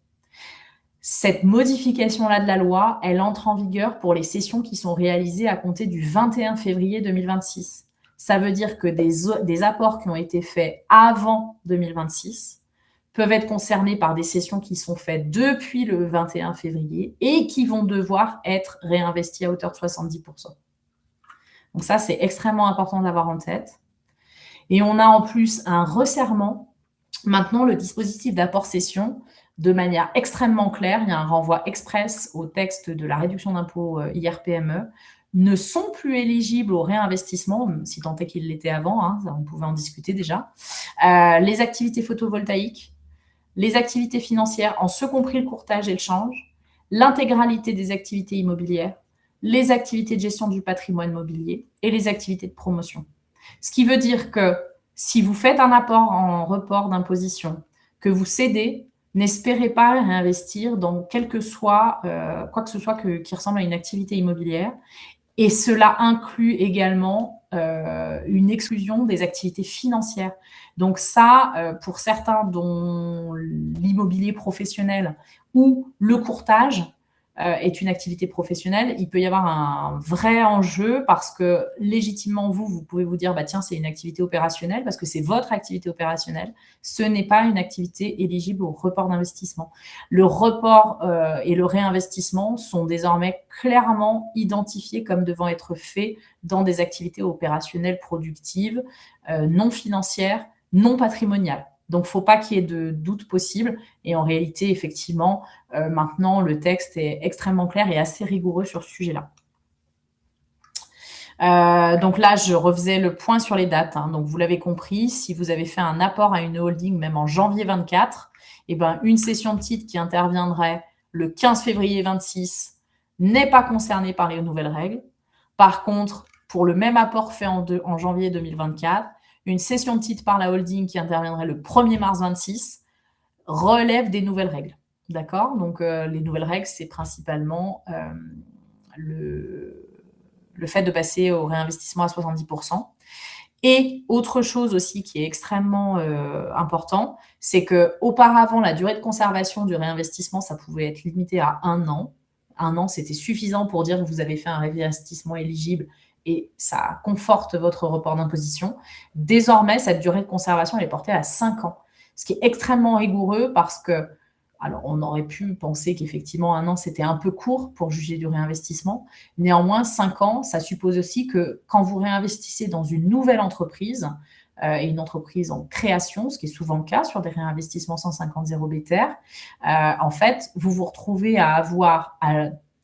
Cette modification-là de la loi, elle entre en vigueur pour les cessions qui sont réalisées à compter du 21 février 2026. Ça veut dire que des apports qui ont été faits avant 2026 peuvent être concernés par des cessions qui sont faites depuis le 21 février et qui vont devoir être réinvesties à hauteur de 70%. Donc ça, c'est extrêmement important d'avoir en tête. Et on a en plus un resserrement. Maintenant, le dispositif d'apport-cession, de manière extrêmement claire, il y a un renvoi express au texte de la réduction d'impôt IR-PME, ne sont plus éligibles au réinvestissement, si tant est qu'ils l'étaient avant, hein, on pouvait en discuter déjà, les activités photovoltaïques, les activités financières, en ce compris le courtage et le change, l'intégralité des activités immobilières, les activités de gestion du patrimoine mobilier et les activités de promotion. Ce qui veut dire que si vous faites un apport en report d'imposition, que vous cédez, n'espérez pas réinvestir dans quoi que ce soit qui ressemble à une activité immobilière. Et cela inclut également une exclusion des activités financières. Donc ça, pour certains dont l'immobilier professionnel ou le courtage est une activité professionnelle, il peut y avoir un vrai enjeu parce que légitimement, vous pouvez vous dire, bah, tiens, c'est une activité opérationnelle parce que c'est votre activité opérationnelle. Ce n'est pas une activité éligible au report d'investissement. Le report et le réinvestissement sont désormais clairement identifiés comme devant être faits dans des activités opérationnelles productives, non financières, non patrimoniales. Donc, il ne faut pas qu'il y ait de doute possible. Et en réalité, effectivement, maintenant, le texte est extrêmement clair et assez rigoureux sur ce sujet-là. Donc là, je refaisais le point sur les dates. Hein. Donc, vous l'avez compris, si vous avez fait un apport à une holding, même en janvier 24, eh ben, une cession de titre qui interviendrait le 15 février 26 n'est pas concernée par les nouvelles règles. Par contre, pour le même apport fait en janvier 2024, une cession de titre par la holding qui interviendrait le 1er mars 26 relève des nouvelles règles. D'accord? Donc, les nouvelles règles, c'est principalement le fait de passer au réinvestissement à 70%. Et autre chose aussi qui est extrêmement important, c'est qu'auparavant, la durée de conservation du réinvestissement, ça pouvait être limité à 1 an. 1 an, c'était suffisant pour dire que vous avez fait un réinvestissement éligible et ça conforte votre report d'imposition. Désormais, cette durée de conservation, elle est portée à 5 ans, ce qui est extrêmement rigoureux parce que, alors on aurait pu penser qu'effectivement 1 an, c'était un peu court pour juger du réinvestissement. Néanmoins, 5 ans, ça suppose aussi que quand vous réinvestissez dans une nouvelle entreprise, et une entreprise en création, ce qui est souvent le cas sur des réinvestissements 150 0 BTR, en fait, vous vous retrouvez à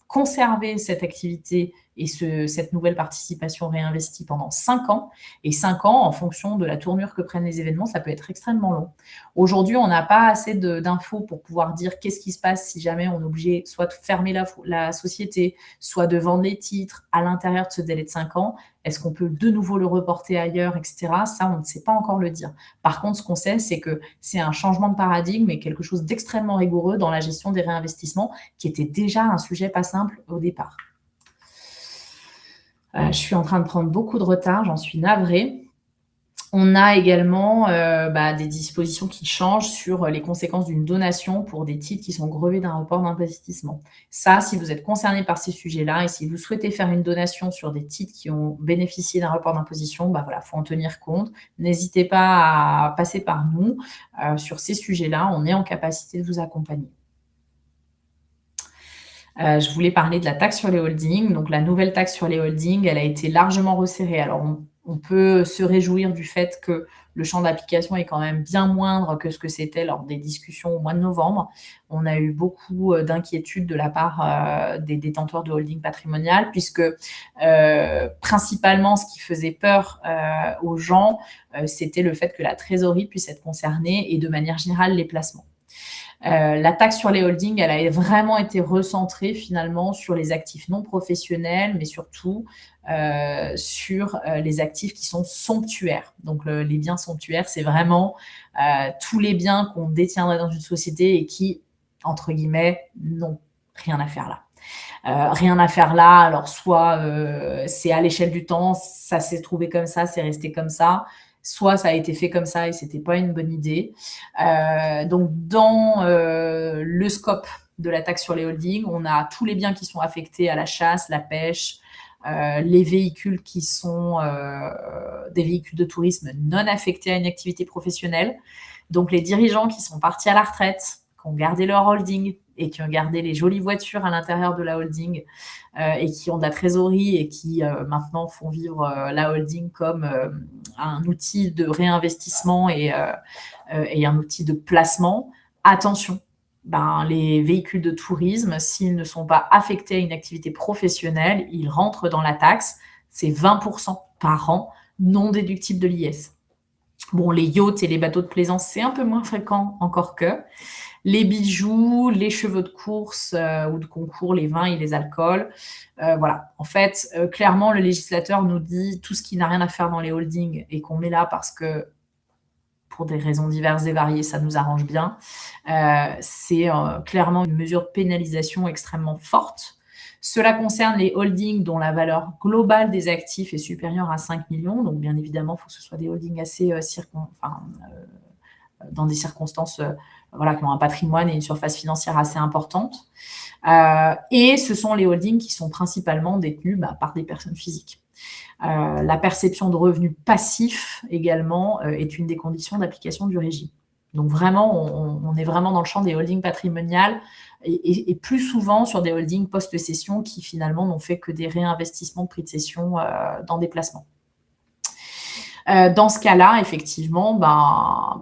conserver cette activité et cette nouvelle participation réinvestie pendant 5 ans. Et 5 ans, en fonction de la tournure que prennent les événements, ça peut être extrêmement long. Aujourd'hui, on n'a pas assez d'infos pour pouvoir dire qu'est-ce qui se passe si jamais on est obligé soit de fermer la société, soit de vendre les titres à l'intérieur de ce délai de 5 ans. Est-ce qu'on peut de nouveau le reporter ailleurs, etc. Ça, on ne sait pas encore le dire. Par contre, ce qu'on sait, c'est que c'est un changement de paradigme et quelque chose d'extrêmement rigoureux dans la gestion des réinvestissements, qui était déjà un sujet pas simple au départ. Je suis en train de prendre beaucoup de retard, j'en suis navrée. On a également des dispositions qui changent sur les conséquences d'une donation pour des titres qui sont grevés d'un report d'investissement. Ça, si vous êtes concerné par ces sujets-là et si vous souhaitez faire une donation sur des titres qui ont bénéficié d'un report d'imposition, faut en tenir compte. N'hésitez pas à passer par nous sur ces sujets-là. On est en capacité de vous accompagner. Je voulais parler de la taxe sur les holdings. Donc, la nouvelle taxe sur les holdings, elle a été largement resserrée. Alors, on peut se réjouir du fait que le champ d'application est quand même bien moindre que ce que c'était lors des discussions au mois de novembre. On a eu beaucoup d'inquiétudes de la part des détenteurs de holding patrimonial, puisque principalement, ce qui faisait peur aux gens, c'était le fait que la trésorerie puisse être concernée et de manière générale, les placements. La taxe sur les holdings, elle a vraiment été recentrée finalement sur les actifs non professionnels, mais surtout sur les actifs qui sont somptuaires. Donc, les biens somptuaires, c'est vraiment tous les biens qu'on détiendrait dans une société et qui, entre guillemets, n'ont rien à faire là. Rien à faire là, alors soit c'est à l'échelle du temps, ça s'est trouvé comme ça, c'est resté comme ça, soit ça a été fait comme ça et c'était pas une bonne idée. Donc, dans le scope de la taxe sur les holdings, on a tous les biens qui sont affectés à la chasse, la pêche, les véhicules qui sont des véhicules de tourisme non affectés à une activité professionnelle. Donc, les dirigeants qui sont partis à la retraite, qui ont gardé leur holding et qui ont gardé les jolies voitures à l'intérieur de la holding et qui ont de la trésorerie et qui maintenant font vivre la holding comme un outil de réinvestissement et un outil de placement, attention, les véhicules de tourisme, s'ils ne sont pas affectés à une activité professionnelle, ils rentrent dans la taxe. C'est 20% par an non déductible de l'IS. Bon, les yachts et les bateaux de plaisance, c'est un peu moins fréquent encore que. Les bijoux, les chevaux de course ou de concours, les vins et les alcools. Voilà. En fait, clairement, le législateur nous dit tout ce qui n'a rien à faire dans les holdings et qu'on met là parce que, pour des raisons diverses et variées, ça nous arrange bien. C'est clairement une mesure de pénalisation extrêmement forte. Cela concerne les holdings dont la valeur globale des actifs est supérieure à 5 millions. Donc, bien évidemment, il faut que ce soit des holdings assez dans des circonstances qui ont un patrimoine et une surface financière assez importante. Et ce sont les holdings qui sont principalement détenus par des personnes physiques. La perception de revenus passifs également est une des conditions d'application du régime. Donc vraiment, on est vraiment dans le champ des holdings patrimoniales et plus souvent sur des holdings post-cession qui finalement n'ont fait que des réinvestissements de prix de cession dans des placements. Dans ce cas-là, effectivement,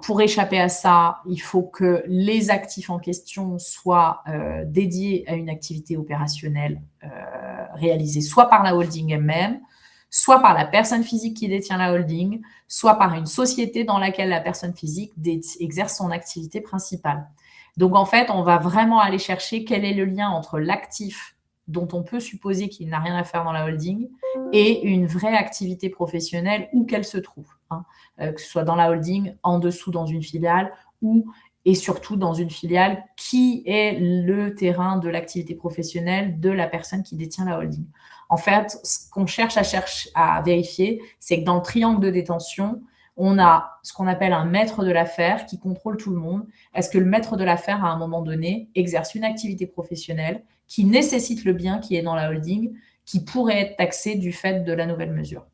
pour échapper à ça, il faut que les actifs en question soient dédiés à une activité opérationnelle réalisée soit par la holding elle-même, soit par la personne physique qui détient la holding, soit par une société dans laquelle la personne physique exerce son activité principale. Donc, en fait, on va vraiment aller chercher quel est le lien entre l'actif dont on peut supposer qu'il n'a rien à faire dans la holding et une vraie activité professionnelle où qu'elle se trouve, que ce soit dans la holding, en dessous dans une filiale et surtout dans une filiale qui est le terrain de l'activité professionnelle de la personne qui détient la holding. En fait, ce qu'on cherche à vérifier, c'est que dans le triangle de détention, on a ce qu'on appelle un maître de l'affaire qui contrôle tout le monde. Est-ce que le maître de l'affaire, à un moment donné, exerce une activité professionnelle qui nécessite le bien qui est dans la holding, qui pourrait être taxé du fait de la nouvelle mesure?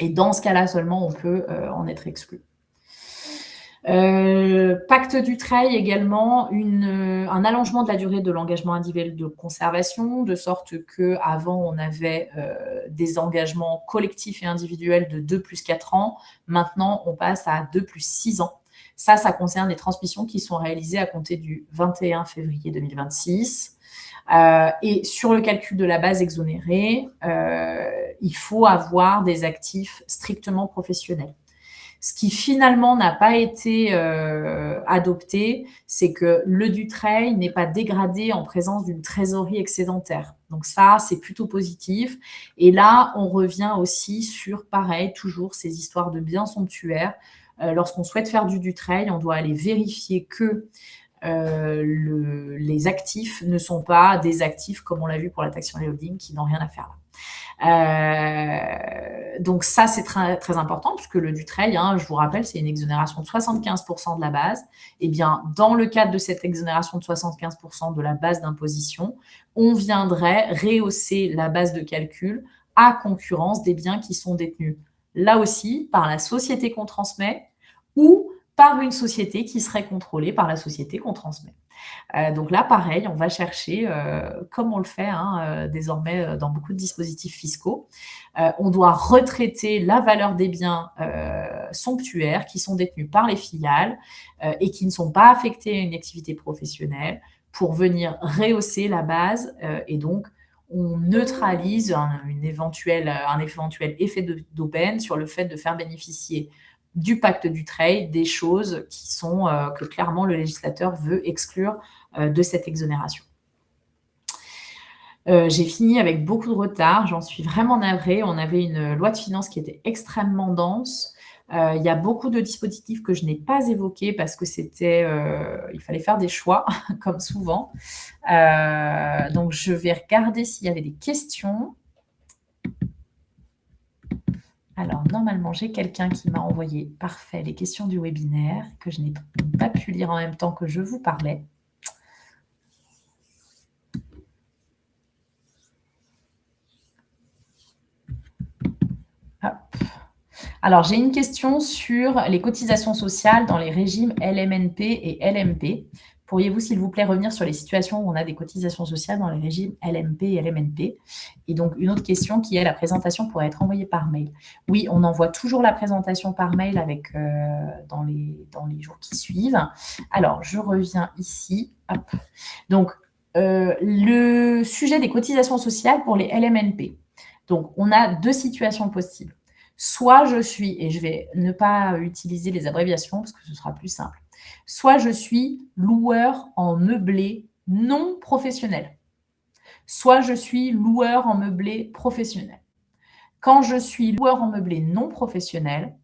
Et dans ce cas-là seulement, on peut en être exclu. Pacte Dutreil également, un allongement de la durée de l'engagement individuel de conservation, de sorte qu'avant, on avait des engagements collectifs et individuels de 2 plus 4 ans. Maintenant, on passe à 2 plus 6 ans. Ça concerne les transmissions qui sont réalisées à compter du 21 février 2026. Et sur le calcul de la base exonérée, il faut avoir des actifs strictement professionnels. Ce qui finalement n'a pas été adopté, c'est que le Dutreil n'est pas dégradé en présence d'une trésorerie excédentaire. Donc ça, c'est plutôt positif. Et là, on revient aussi sur, pareil, toujours ces histoires de biens somptuaires. Lorsqu'on souhaite faire du Dutreil, on doit aller vérifier que les actifs ne sont pas des actifs, comme on l'a vu pour la taxe sur les holdings, qui n'ont rien à faire là. Donc ça, c'est très, très important puisque le Dutreil, je vous rappelle, c'est une exonération de 75% de la base. Et bien, dans le cadre de cette exonération de 75% de la base d'imposition, on viendrait rehausser la base de calcul à concurrence des biens qui sont détenus, là aussi, par la société qu'on transmet ou par une société qui serait contrôlée par la société qu'on transmet. Donc là, pareil, on va chercher, comme on le fait désormais dans beaucoup de dispositifs fiscaux, on doit retraiter la valeur des biens somptuaires qui sont détenus par les filiales et qui ne sont pas affectés à une activité professionnelle pour venir rehausser la base et donc on neutralise un éventuel effet d'aubaine sur le fait de faire bénéficier du pacte Dutreil, des choses qui sont que clairement le législateur veut exclure de cette exonération. J'ai fini avec beaucoup de retard, j'en suis vraiment navrée. On avait une loi de finances qui était extrêmement dense. Il y a beaucoup de dispositifs que je n'ai pas évoqués parce que il fallait faire des choix, comme souvent. Donc, je vais regarder s'il y avait des questions. Alors, normalement, j'ai quelqu'un qui m'a envoyé, parfait, les questions du webinaire que je n'ai pas pu lire en même temps que je vous parlais. Hop. Alors, j'ai une question sur les cotisations sociales dans les régimes LMNP et LMP. Pourriez-vous, s'il vous plaît, revenir sur les situations où on a des cotisations sociales dans les régimes LMP et LMNP? Et donc, une autre question qui est la présentation pourrait être envoyée par mail. Oui, on envoie toujours la présentation par mail avec, dans les jours qui suivent. Alors, je reviens ici. Hop. Donc, le sujet des cotisations sociales pour les LMNP. Donc, on a deux situations possibles. Soit je suis, et je vais ne pas utiliser les abréviations parce que ce sera plus simple, soit je suis loueur en meublé non professionnel, soit je suis loueur en meublé professionnel. Quand je suis loueur en meublé non professionnel,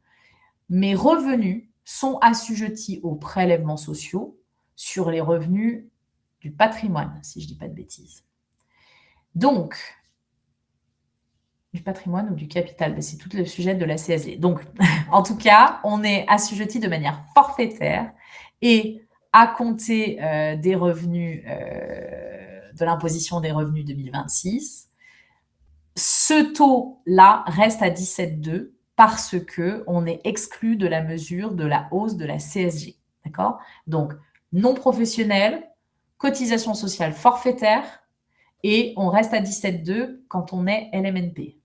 mes revenus sont assujettis aux prélèvements sociaux sur les revenus du patrimoine, si je ne dis pas de bêtises. Donc, du patrimoine ou du capital, c'est tout le sujet de la CSG. Donc, en tout cas, on est assujetti de manière forfaitaire et à compter des revenus, de l'imposition des revenus 2026, ce taux-là reste à 17,2 parce qu'on est exclu de la mesure de la hausse de la CSG. D'accord? Donc, non professionnel, cotisation sociale forfaitaire, et on reste à 17,2 quand on est LMNP.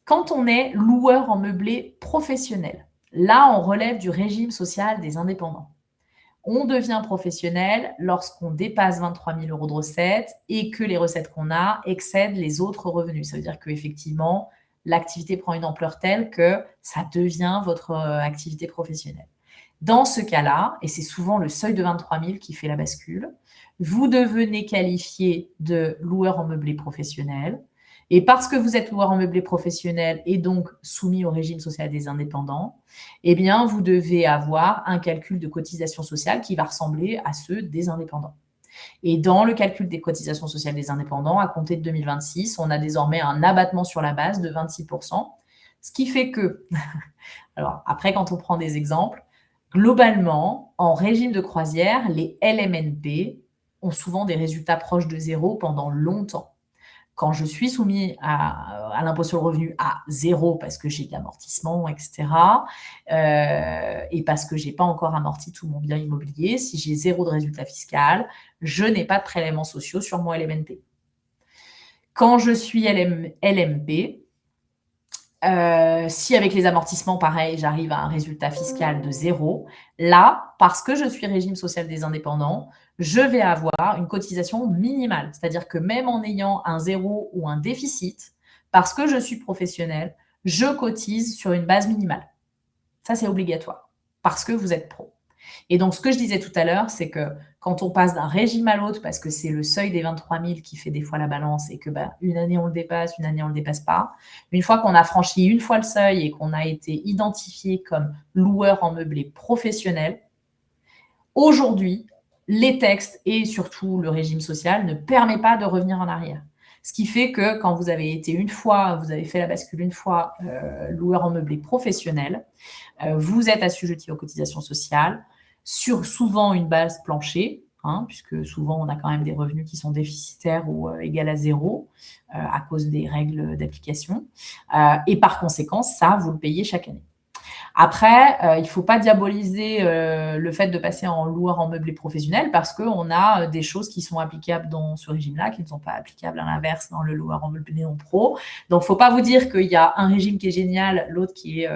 Quand on est loueur en meublé professionnel, là, on relève du régime social des indépendants. On devient professionnel lorsqu'on dépasse 23 000 € de recettes et que les recettes qu'on a excèdent les autres revenus. Ça veut dire qu'effectivement, l'activité prend une ampleur telle que ça devient votre activité professionnelle. Dans ce cas-là, et c'est souvent le seuil de 23 000 qui fait la bascule, vous devenez qualifié de loueur en meublé professionnel. Et parce que vous êtes loueur en meublé professionnel et donc soumis au régime social des indépendants, eh bien, vous devez avoir un calcul de cotisation sociale qui va ressembler à ceux des indépendants. Et dans le calcul des cotisations sociales des indépendants, à compter de 2026, on a désormais un abattement sur la base de 26%, ce qui fait que, alors après, quand on prend des exemples, globalement, en régime de croisière, les LMNP ont souvent des résultats proches de zéro pendant longtemps. Quand je suis soumis à l'impôt sur le revenu à zéro parce que j'ai de l'amortissement, etc., et parce que je n'ai pas encore amorti tout mon bien immobilier, si j'ai zéro de résultat fiscal, je n'ai pas de prélèvements sociaux sur mon LMNP. Quand je suis LMP, si avec les amortissements, pareil, j'arrive à un résultat fiscal de zéro, là, parce que je suis régime social des indépendants, je vais avoir une cotisation minimale. C'est-à-dire que même en ayant un zéro ou un déficit, parce que je suis professionnel, je cotise sur une base minimale. Ça, c'est obligatoire, parce que vous êtes pro. Et donc, ce que je disais tout à l'heure, c'est que quand on passe d'un régime à l'autre, parce que c'est le seuil des 23 000 qui fait des fois la balance et que une année on le dépasse, une année on ne le dépasse pas, une fois qu'on a franchi une fois le seuil et qu'on a été identifié comme loueur en meublé professionnel, aujourd'hui, les textes et surtout le régime social ne permet pas de revenir en arrière. Ce qui fait que quand vous avez été une fois, vous avez fait la bascule une fois loueur en meublé professionnel, vous êtes assujetti aux cotisations sociales sur souvent une base plancher, puisque souvent on a quand même des revenus qui sont déficitaires ou égal à zéro à cause des règles d'application. Et par conséquent, ça, vous le payez chaque année. Après, il ne faut pas diaboliser le fait de passer en loueur en meublé professionnel parce qu'on a des choses qui sont applicables dans ce régime-là qui ne sont pas applicables à l'inverse dans le loueur en meublé non pro. Donc, il ne faut pas vous dire qu'il y a un régime qui est génial, l'autre qui est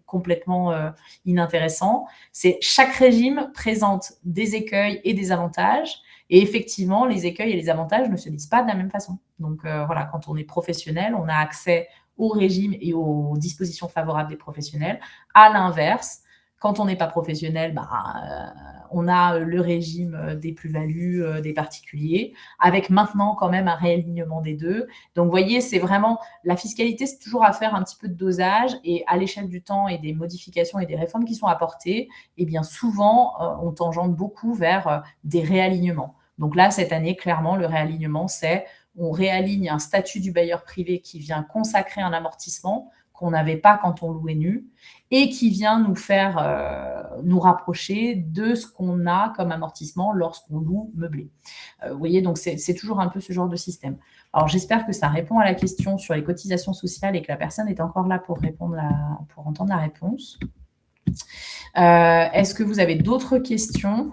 complètement inintéressant. Chaque régime présente des écueils et des avantages. Et effectivement, les écueils et les avantages ne se disent pas de la même façon. Donc, voilà, quand on est professionnel, on a accès au régime et aux dispositions favorables des professionnels. À l'inverse, quand on n'est pas professionnel, on a le régime des plus-values des particuliers, avec maintenant quand même un réalignement des deux. Donc, vous voyez, c'est vraiment la fiscalité, c'est toujours à faire un petit peu de dosage et à l'échelle du temps et des modifications et des réformes qui sont apportées, eh bien souvent, on tangente beaucoup vers des réalignements. Donc là, cette année, clairement, le réalignement, c'est on réaligne un statut du bailleur privé qui vient consacrer un amortissement qu'on n'avait pas quand on louait nu et qui vient nous faire nous rapprocher de ce qu'on a comme amortissement lorsqu'on loue meublé. Vous voyez, donc c'est toujours un peu ce genre de système. Alors, j'espère que ça répond à la question sur les cotisations sociales et que la personne est encore là pour entendre la réponse. Est-ce que vous avez d'autres questions?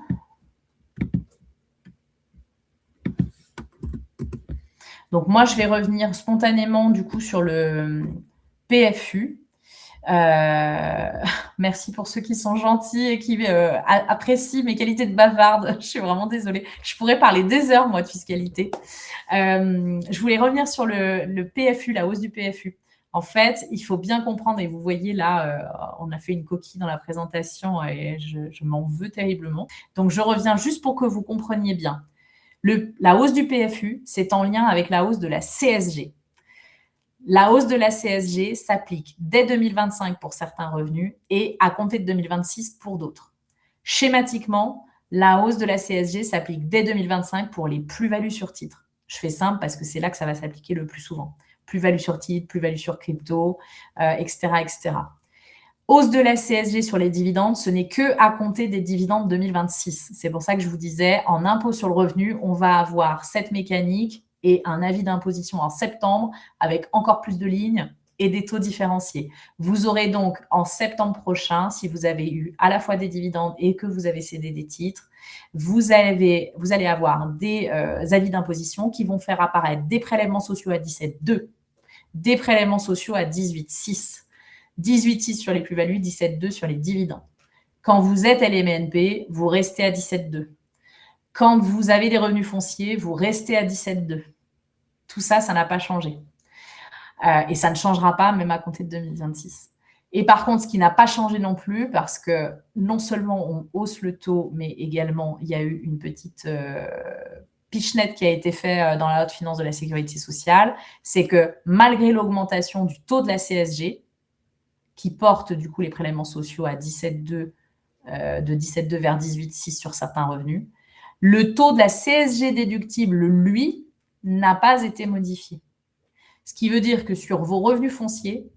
Donc, moi, je vais revenir spontanément, du coup, sur le PFU. Merci pour ceux qui sont gentils et qui apprécient mes qualités de bavarde. Je suis vraiment désolée. Je pourrais parler des heures, moi, de fiscalité. Je voulais revenir sur le PFU, la hausse du PFU. En fait, il faut bien comprendre, et vous voyez là, on a fait une coquille dans la présentation et je m'en veux terriblement. Donc, je reviens juste pour que vous compreniez bien. La hausse du PFU, c'est en lien avec la hausse de la CSG. La hausse de la CSG s'applique dès 2025 pour certains revenus et à compter de 2026 pour d'autres. Schématiquement, la hausse de la CSG s'applique dès 2025 pour les plus-values sur titre. Je fais simple parce que c'est là que ça va s'appliquer le plus souvent. Plus-value sur titre, plus-value sur crypto, etc., etc. Hausse de la CSG sur les dividendes, ce n'est que à compter des dividendes 2026. C'est pour ça que je vous disais, en impôt sur le revenu, on va avoir cette mécanique et un avis d'imposition en septembre avec encore plus de lignes et des taux différenciés. Vous aurez donc en septembre prochain, si vous avez eu à la fois des dividendes et que vous avez cédé des titres, vous allez avoir des avis d'imposition qui vont faire apparaître des prélèvements sociaux à 17,2, des prélèvements sociaux à 18,6, 18,6 sur les plus-values, 17,2 sur les dividendes. Quand vous êtes LMNP, vous restez à 17,2. Quand vous avez des revenus fonciers, vous restez à 17,2. Tout ça, ça n'a pas changé. Et ça ne changera pas même à compter de 2026. Et par contre, ce qui n'a pas changé non plus, parce que non seulement on hausse le taux, mais également il y a eu une petite pichenette qui a été faite dans la loi de finances de la sécurité sociale, c'est que malgré l'augmentation du taux de la CSG, qui porte du coup les prélèvements sociaux à 17,2, de 17,2 vers 18,6 sur certains revenus, le taux de la CSG déductible, lui, n'a pas été modifié. Ce qui veut dire que sur vos revenus fonciers,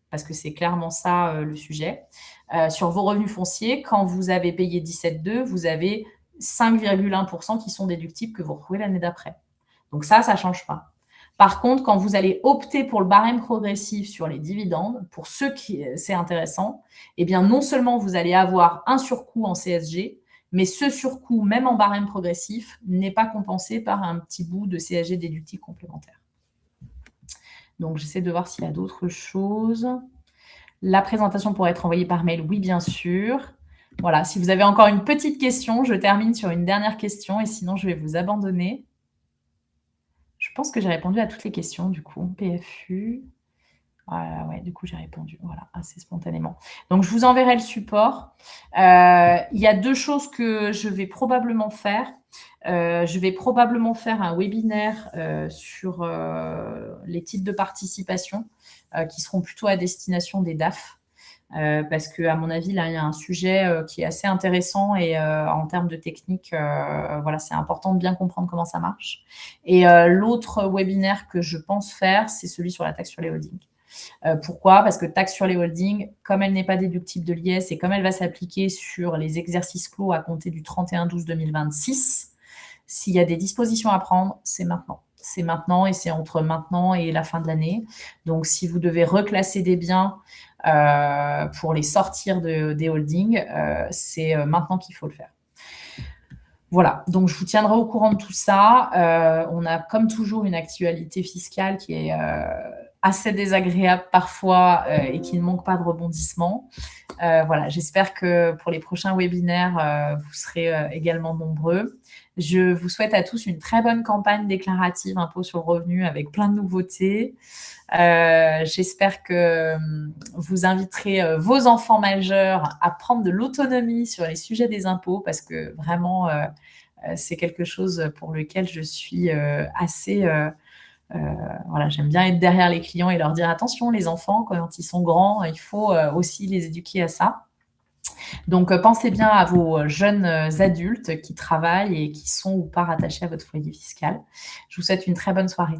parce que c'est clairement ça le sujet, sur vos revenus fonciers, quand vous avez payé 17,2, vous avez 5,1% qui sont déductibles que vous retrouvez l'année d'après. Donc ça ne change pas. Par contre, quand vous allez opter pour le barème progressif sur les dividendes, pour ceux qui c'est intéressant, eh bien non seulement vous allez avoir un surcoût en CSG, mais ce surcoût, même en barème progressif, n'est pas compensé par un petit bout de CSG déductible complémentaire. Donc, j'essaie de voir s'il y a d'autres choses. La présentation pourrait être envoyée par mail, oui, bien sûr. Voilà, si vous avez encore une petite question, je termine sur une dernière question et sinon, je vais vous abandonner. Je pense que j'ai répondu à toutes les questions, du coup. PFU. Voilà, ouais, du coup, j'ai répondu, voilà, assez spontanément. Donc, je vous enverrai le support. Il y a deux choses que je vais probablement faire. Je vais probablement faire un webinaire sur les types de participation qui seront plutôt à destination des DAF. Parce qu'à mon avis, là, il y a un sujet qui est assez intéressant et en termes de technique, voilà, c'est important de bien comprendre comment ça marche. Et l'autre webinaire que je pense faire, c'est celui sur la taxe sur les holdings. Pourquoi? Parce que taxe sur les holdings, comme elle n'est pas déductible de l'IS et comme elle va s'appliquer sur les exercices clos à compter du 31/12/2026, s'il y a des dispositions à prendre, c'est maintenant. C'est maintenant et c'est entre maintenant et la fin de l'année. Donc, si vous devez reclasser des biens pour les sortir des holdings, c'est maintenant qu'il faut le faire. Voilà, donc je vous tiendrai au courant de tout ça. On a comme toujours une actualité fiscale qui est assez désagréable parfois et qui ne manque pas de rebondissement. Voilà, j'espère que pour les prochains webinaires, vous serez également nombreux. Je vous souhaite à tous une très bonne campagne déclarative impôt sur le revenu avec plein de nouveautés. J'espère que vous inviterez vos enfants majeurs à prendre de l'autonomie sur les sujets des impôts parce que vraiment, c'est quelque chose pour lequel je suis assez... voilà, j'aime bien être derrière les clients et leur dire attention, les enfants, quand ils sont grands, il faut aussi les éduquer à ça. Donc, pensez bien à vos jeunes adultes qui travaillent et qui sont ou pas rattachés à votre foyer fiscal. Je vous souhaite une très bonne soirée.